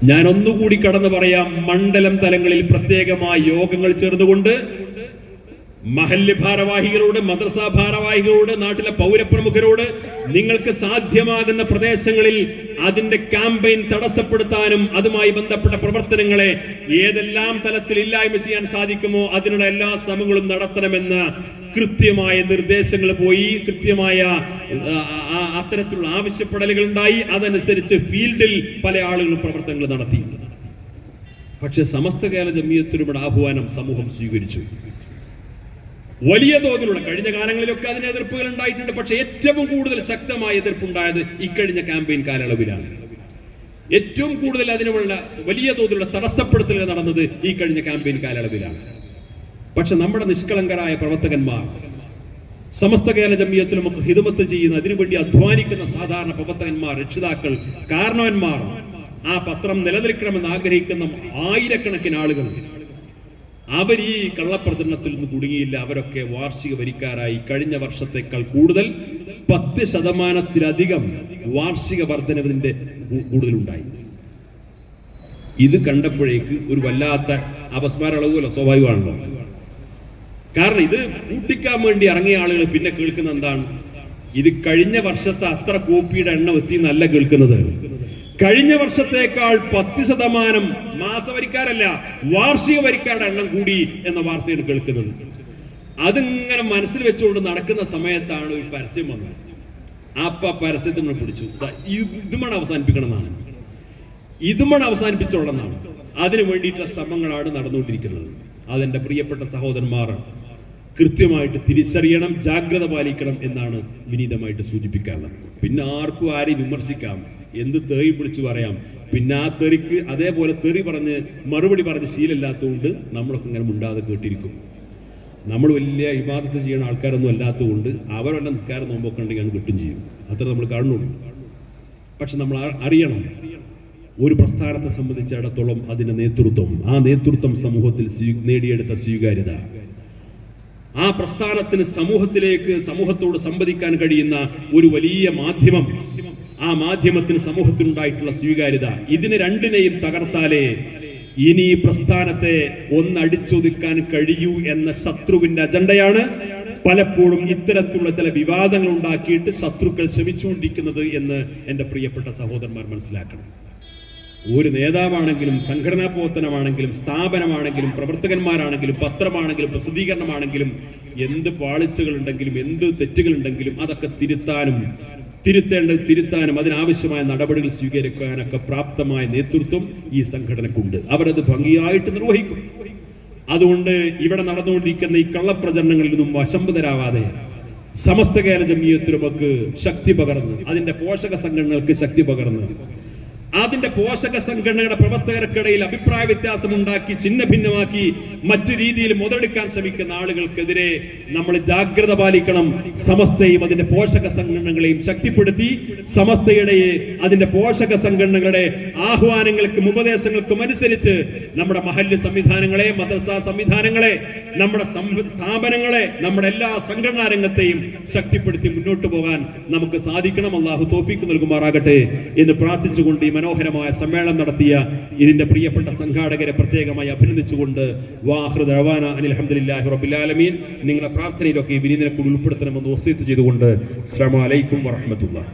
ഞാൻ ഒന്നുകൂടി കടന്നു പറയാം. മണ്ഡലം തലങ്ങളിൽ പ്രത്യേകമായ യോഗങ്ങൾ ചേർന്നുകൊണ്ട് മഹല്ല് ഭാരവാഹികളോട്, മദ്രസ ഭാരവാഹികളോട്, നാട്ടിലെ പൗരപ്രമുഖരോട് നിങ്ങൾക്ക് സാധ്യമാകുന്ന പ്രദേശങ്ങളിൽ അതിന്റെ ക്യാമ്പയിൻ തടസ്സപ്പെടുത്താനും അതുമായി ബന്ധപ്പെട്ട പ്രവർത്തനങ്ങളെ ഏതെല്ലാം തലത്തിൽ ഇല്ലായ്മ ചെയ്യാൻ സാധിക്കുമോ അതിനുള്ള എല്ലാ ശ്രമങ്ങളും നടത്തണമെന്ന കൃത്യമായ നിർദ്ദേശങ്ങൾ പോയി. കൃത്യമായ അത്തരത്തിലുള്ള ആവശ്യപ്പെടലുകൾ ഉണ്ടായി. അതനുസരിച്ച് ഫീൽഡിൽ പല ആളുകളും പ്രവർത്തനങ്ങൾ നടത്തി. പക്ഷെ സമസ്ത കേരള ജംഇയ്യത്തുലമയുടെ ആഹ്വാനം സമൂഹം സ്വീകരിച്ചു. വലിയ തോതിലുള്ള കഴിഞ്ഞ കാലങ്ങളിലൊക്കെ അതിന് എതിർപ്പുകൾ ഉണ്ടായിട്ടുണ്ട്. പക്ഷെ ഏറ്റവും കൂടുതൽ ശക്തമായ എതിർപ്പുണ്ടായത് ഇക്കഴിഞ്ഞ ക്യാമ്പയിൻ കാലയളവിലാണ്. ഏറ്റവും കൂടുതൽ അതിനുള്ള വലിയ തോതിലുള്ള തടസ്സപ്പെടുത്തലുകൾ നടന്നത് ഈ കഴിഞ്ഞ ക്യാമ്പയിൻ കാലയളവിലാണ്. പക്ഷെ നമ്മുടെ നിഷ്കളങ്കരായ പ്രവർത്തകന്മാർ, സമസ്ത കേരള ജംഇയ്യത്തുലമക്ക് ഹിദ്മത്ത് ചെയ്യുന്ന, അതിനുവേണ്ടി അധ്വാനിക്കുന്ന സാധാരണ പ്രവർത്തകന്മാർ, രക്ഷിതാക്കൾ, കാരണവന്മാർ, ആ പത്രം നിലനിൽക്കണമെന്ന് ആഗ്രഹിക്കുന്ന ആയിരക്കണക്കിന് ആളുകൾ, അവർ ഈ കള്ളപ്രചരണത്തിൽ നിന്ന് കുടുങ്ങിയില്ല. അവരൊക്കെ വാർഷിക വരിക്കാരായി. കഴിഞ്ഞ വർഷത്തേക്കാൾ കൂടുതൽ 10% വാർഷിക വർധനവിന്റെ കൂടുതലുണ്ടായി. ഇത് കണ്ടപ്പോഴേക്ക് ഒരു വല്ലാത്ത അപസ്മാരം അളവുമല്ലോ, സ്വാഭാവികമാണല്ലോ. കാരണം ഇത് കൂട്ടിക്കാൻ വേണ്ടി ഇറങ്ങിയ ആളുകൾ പിന്നെ കേൾക്കുന്ന എന്താണ്? ഇത് കഴിഞ്ഞ വർഷത്തെ അത്ര കോപ്പിയുടെ എണ്ണം എത്തി നല്ല കേൾക്കുന്നത്. കഴിഞ്ഞ വർഷത്തേക്കാൾ 10% മാസവരിക്കാരല്ല, വാർഷിക വരിക്കാരുടെ എണ്ണം കൂടി എന്ന വാർത്തയാണ് കേൾക്കുന്നത്. അതിങ്ങനെ മനസ്സിൽ വെച്ചുകൊണ്ട് നടക്കുന്ന സമയത്താണ് ഒരു പരസ്യം വന്നത്. പരസ്യത്തിന് പിടിച്ചു, ഇതുമാണ് അവസാനിപ്പിക്കണമെന്നാണ്, ഇതുമാണ് അവസാനിപ്പിച്ചോളെന്നാണ്. അതിനു വേണ്ടിയിട്ടുള്ള ശ്രമങ്ങളാണ് നടന്നുകൊണ്ടിരിക്കുന്നത്. അതെന്റെ പ്രിയപ്പെട്ട സഹോദരന്മാർ കൃത്യമായിട്ട് തിരിച്ചറിയണം, ജാഗ്രത പാലിക്കണം എന്നാണ് വിനീതമായിട്ട് സൂചിപ്പിക്കാറുള്ളത്. പിന്നെ ആർക്കും ആരെയും വിമർശിക്കാം, എന്ത് തെറി പിടിച്ചു പറയാം. പിന്നെ ആ തെറിക്ക് അതേപോലെ തെറി പറഞ്ഞ് മറുപടി പറഞ്ഞ് ശീലമില്ലാത്തതുകൊണ്ട് നമ്മളൊക്കെ ഇങ്ങനെ മുണ്ടാതെ കേട്ടിരിക്കും. നമ്മൾ വലിയ ഇബാദത്ത് ചെയ്യുന്ന ആൾക്കാരൊന്നും അല്ലാത്തതുകൊണ്ട് അവരവരുടെ നിസ്കാരം നോമ്പൊക്കെ ഉണ്ടെങ്കിൽ കിട്ടും ചെയ്യും. അത്ര നമ്മൾ കാണുന്നുള്ളൂ. പക്ഷെ നമ്മൾ അറിയണം, ഒരു പ്രസ്ഥാനത്തെ സംബന്ധിച്ചിടത്തോളം അതിൻ്റെ നേതൃത്വം, ആ നേതൃത്വം സമൂഹത്തിൽ നേടിയെടുത്ത സ്വീകാര്യത, ആ പ്രസ്ഥാനത്തിന് സമൂഹത്തോട് സംവദിക്കാൻ കഴിയുന്ന ഒരു വലിയ മാധ്യമം, ആ മാധ്യമത്തിന് സമൂഹത്തിനുണ്ടായിട്ടുള്ള സ്വീകാര്യത, ഇതിനെ രണ്ടിനെയും തകർത്താലേ ഇനി ഈ പ്രസ്ഥാനത്തെ ഒന്നടിച്ചൊതുക്കാൻ കഴിയൂ എന്ന ശത്രുവിന്റെ അജണ്ടയാണ് പലപ്പോഴും ഇത്തരത്തിലുള്ള ചില വിവാദങ്ങൾ ഉണ്ടാക്കിയിട്ട് ശത്രുക്കൾ ശ്രമിച്ചുകൊണ്ടിരിക്കുന്നത് എന്ന് എൻ്റെ പ്രിയപ്പെട്ട സഹോദരന്മാർ മനസ്സിലാക്കണം. ഒരു നേതാവാണെങ്കിലും സംഘടനാ പ്രവർത്തനമാണെങ്കിലും സ്ഥാപനമാണെങ്കിലും പ്രവർത്തകന്മാരാണെങ്കിലും പത്രമാണെങ്കിലും പ്രസിദ്ധീകരണമാണെങ്കിലും എന്ത് പാളിച്ചകളുണ്ടെങ്കിലും എന്ത് തെറ്റുകളുണ്ടെങ്കിലും അതൊക്കെ തിരുത്താനും അതിനാവശ്യമായ നടപടികൾ സ്വീകരിക്കാനൊക്കെ പ്രാപ്തമായ നേതൃത്വം ഈ സംഘടനക്കുണ്ട്. അവരത് ഭംഗിയായിട്ട് നിർവഹിക്കും. അതുകൊണ്ട് ഇവിടെ നടന്നുകൊണ്ടിരിക്കുന്ന ഈ കള്ളപ്രചരണങ്ങളിൽ നിന്നും വശംബതരാവാതെ സമസ്ത കേരള ജംഇയ്യത്തുലമക്ക് ശക്തി പകർന്ന്, അതിന്റെ പോഷക സംഘടനകൾക്ക് ശക്തി പകർന്ന്, അതിന്റെ പോഷക സംഘടനയുടെ പ്രവർത്തകർക്കിടയിൽ അഭിപ്രായ വ്യത്യാസമുണ്ടാക്കി ചിഹ്ന ഭിന്നമാക്കി മറ്റു രീതിയിൽ മുതലെടുക്കാൻ ശ്രമിക്കുന്ന ആളുകൾക്കെതിരെ നമ്മൾ ജാഗ്രത പാലിക്കണം. സമസ്തയും അതിന്റെ പോഷക സംഘടനകളെയും ശക്തിപ്പെടുത്തി സമസ്തയുടെ അതിന്റെ പോഷക സംഘടനകളുടെ ആഹ്വാനങ്ങൾക്കും ഉപദേശങ്ങൾക്കും അനുസരിച്ച് നമ്മുടെ മഹല്ല് സംവിധാനങ്ങളെ, മദ്രസ സംവിധാനങ്ങളെ, നമ്മുടെ സ്ഥാപനങ്ങളെ, നമ്മുടെ എല്ലാ സംഘടനാ രംഗത്തെയും ശക്തിപ്പെടുത്തി മുന്നോട്ട് പോകാൻ നമുക്ക് സാധിക്കണം. അല്ലാഹു തൗഫീഖ് നൽകുമാറാകട്ടെ എന്ന് പ്രാർത്ഥിച്ചുകൊണ്ട് ഈ മനോഹരമായ സമ്മേളനം നടത്തിയ ഇതിന്റെ പ്രിയപ്പെട്ട സംഘാടകരെ പ്രത്യേകമായി അഭിനന്ദിച്ചുകൊണ്ട് വാഖിറു ദഅവാന അനിൽ ഹംദുലില്ലാഹി റബ്ബിൽ ആലമീൻ. നിങ്ങളുടെ പ്രാർത്ഥനയിലൊക്കെ ഈ വിനീതനെ കൂടി ഉൾപ്പെടുത്തണമെന്ന് വസിയത്ത് ചെയ്തുകൊണ്ട് അസ്സലാമു അലൈക്കും വറഹ്മത്തുള്ളാഹി.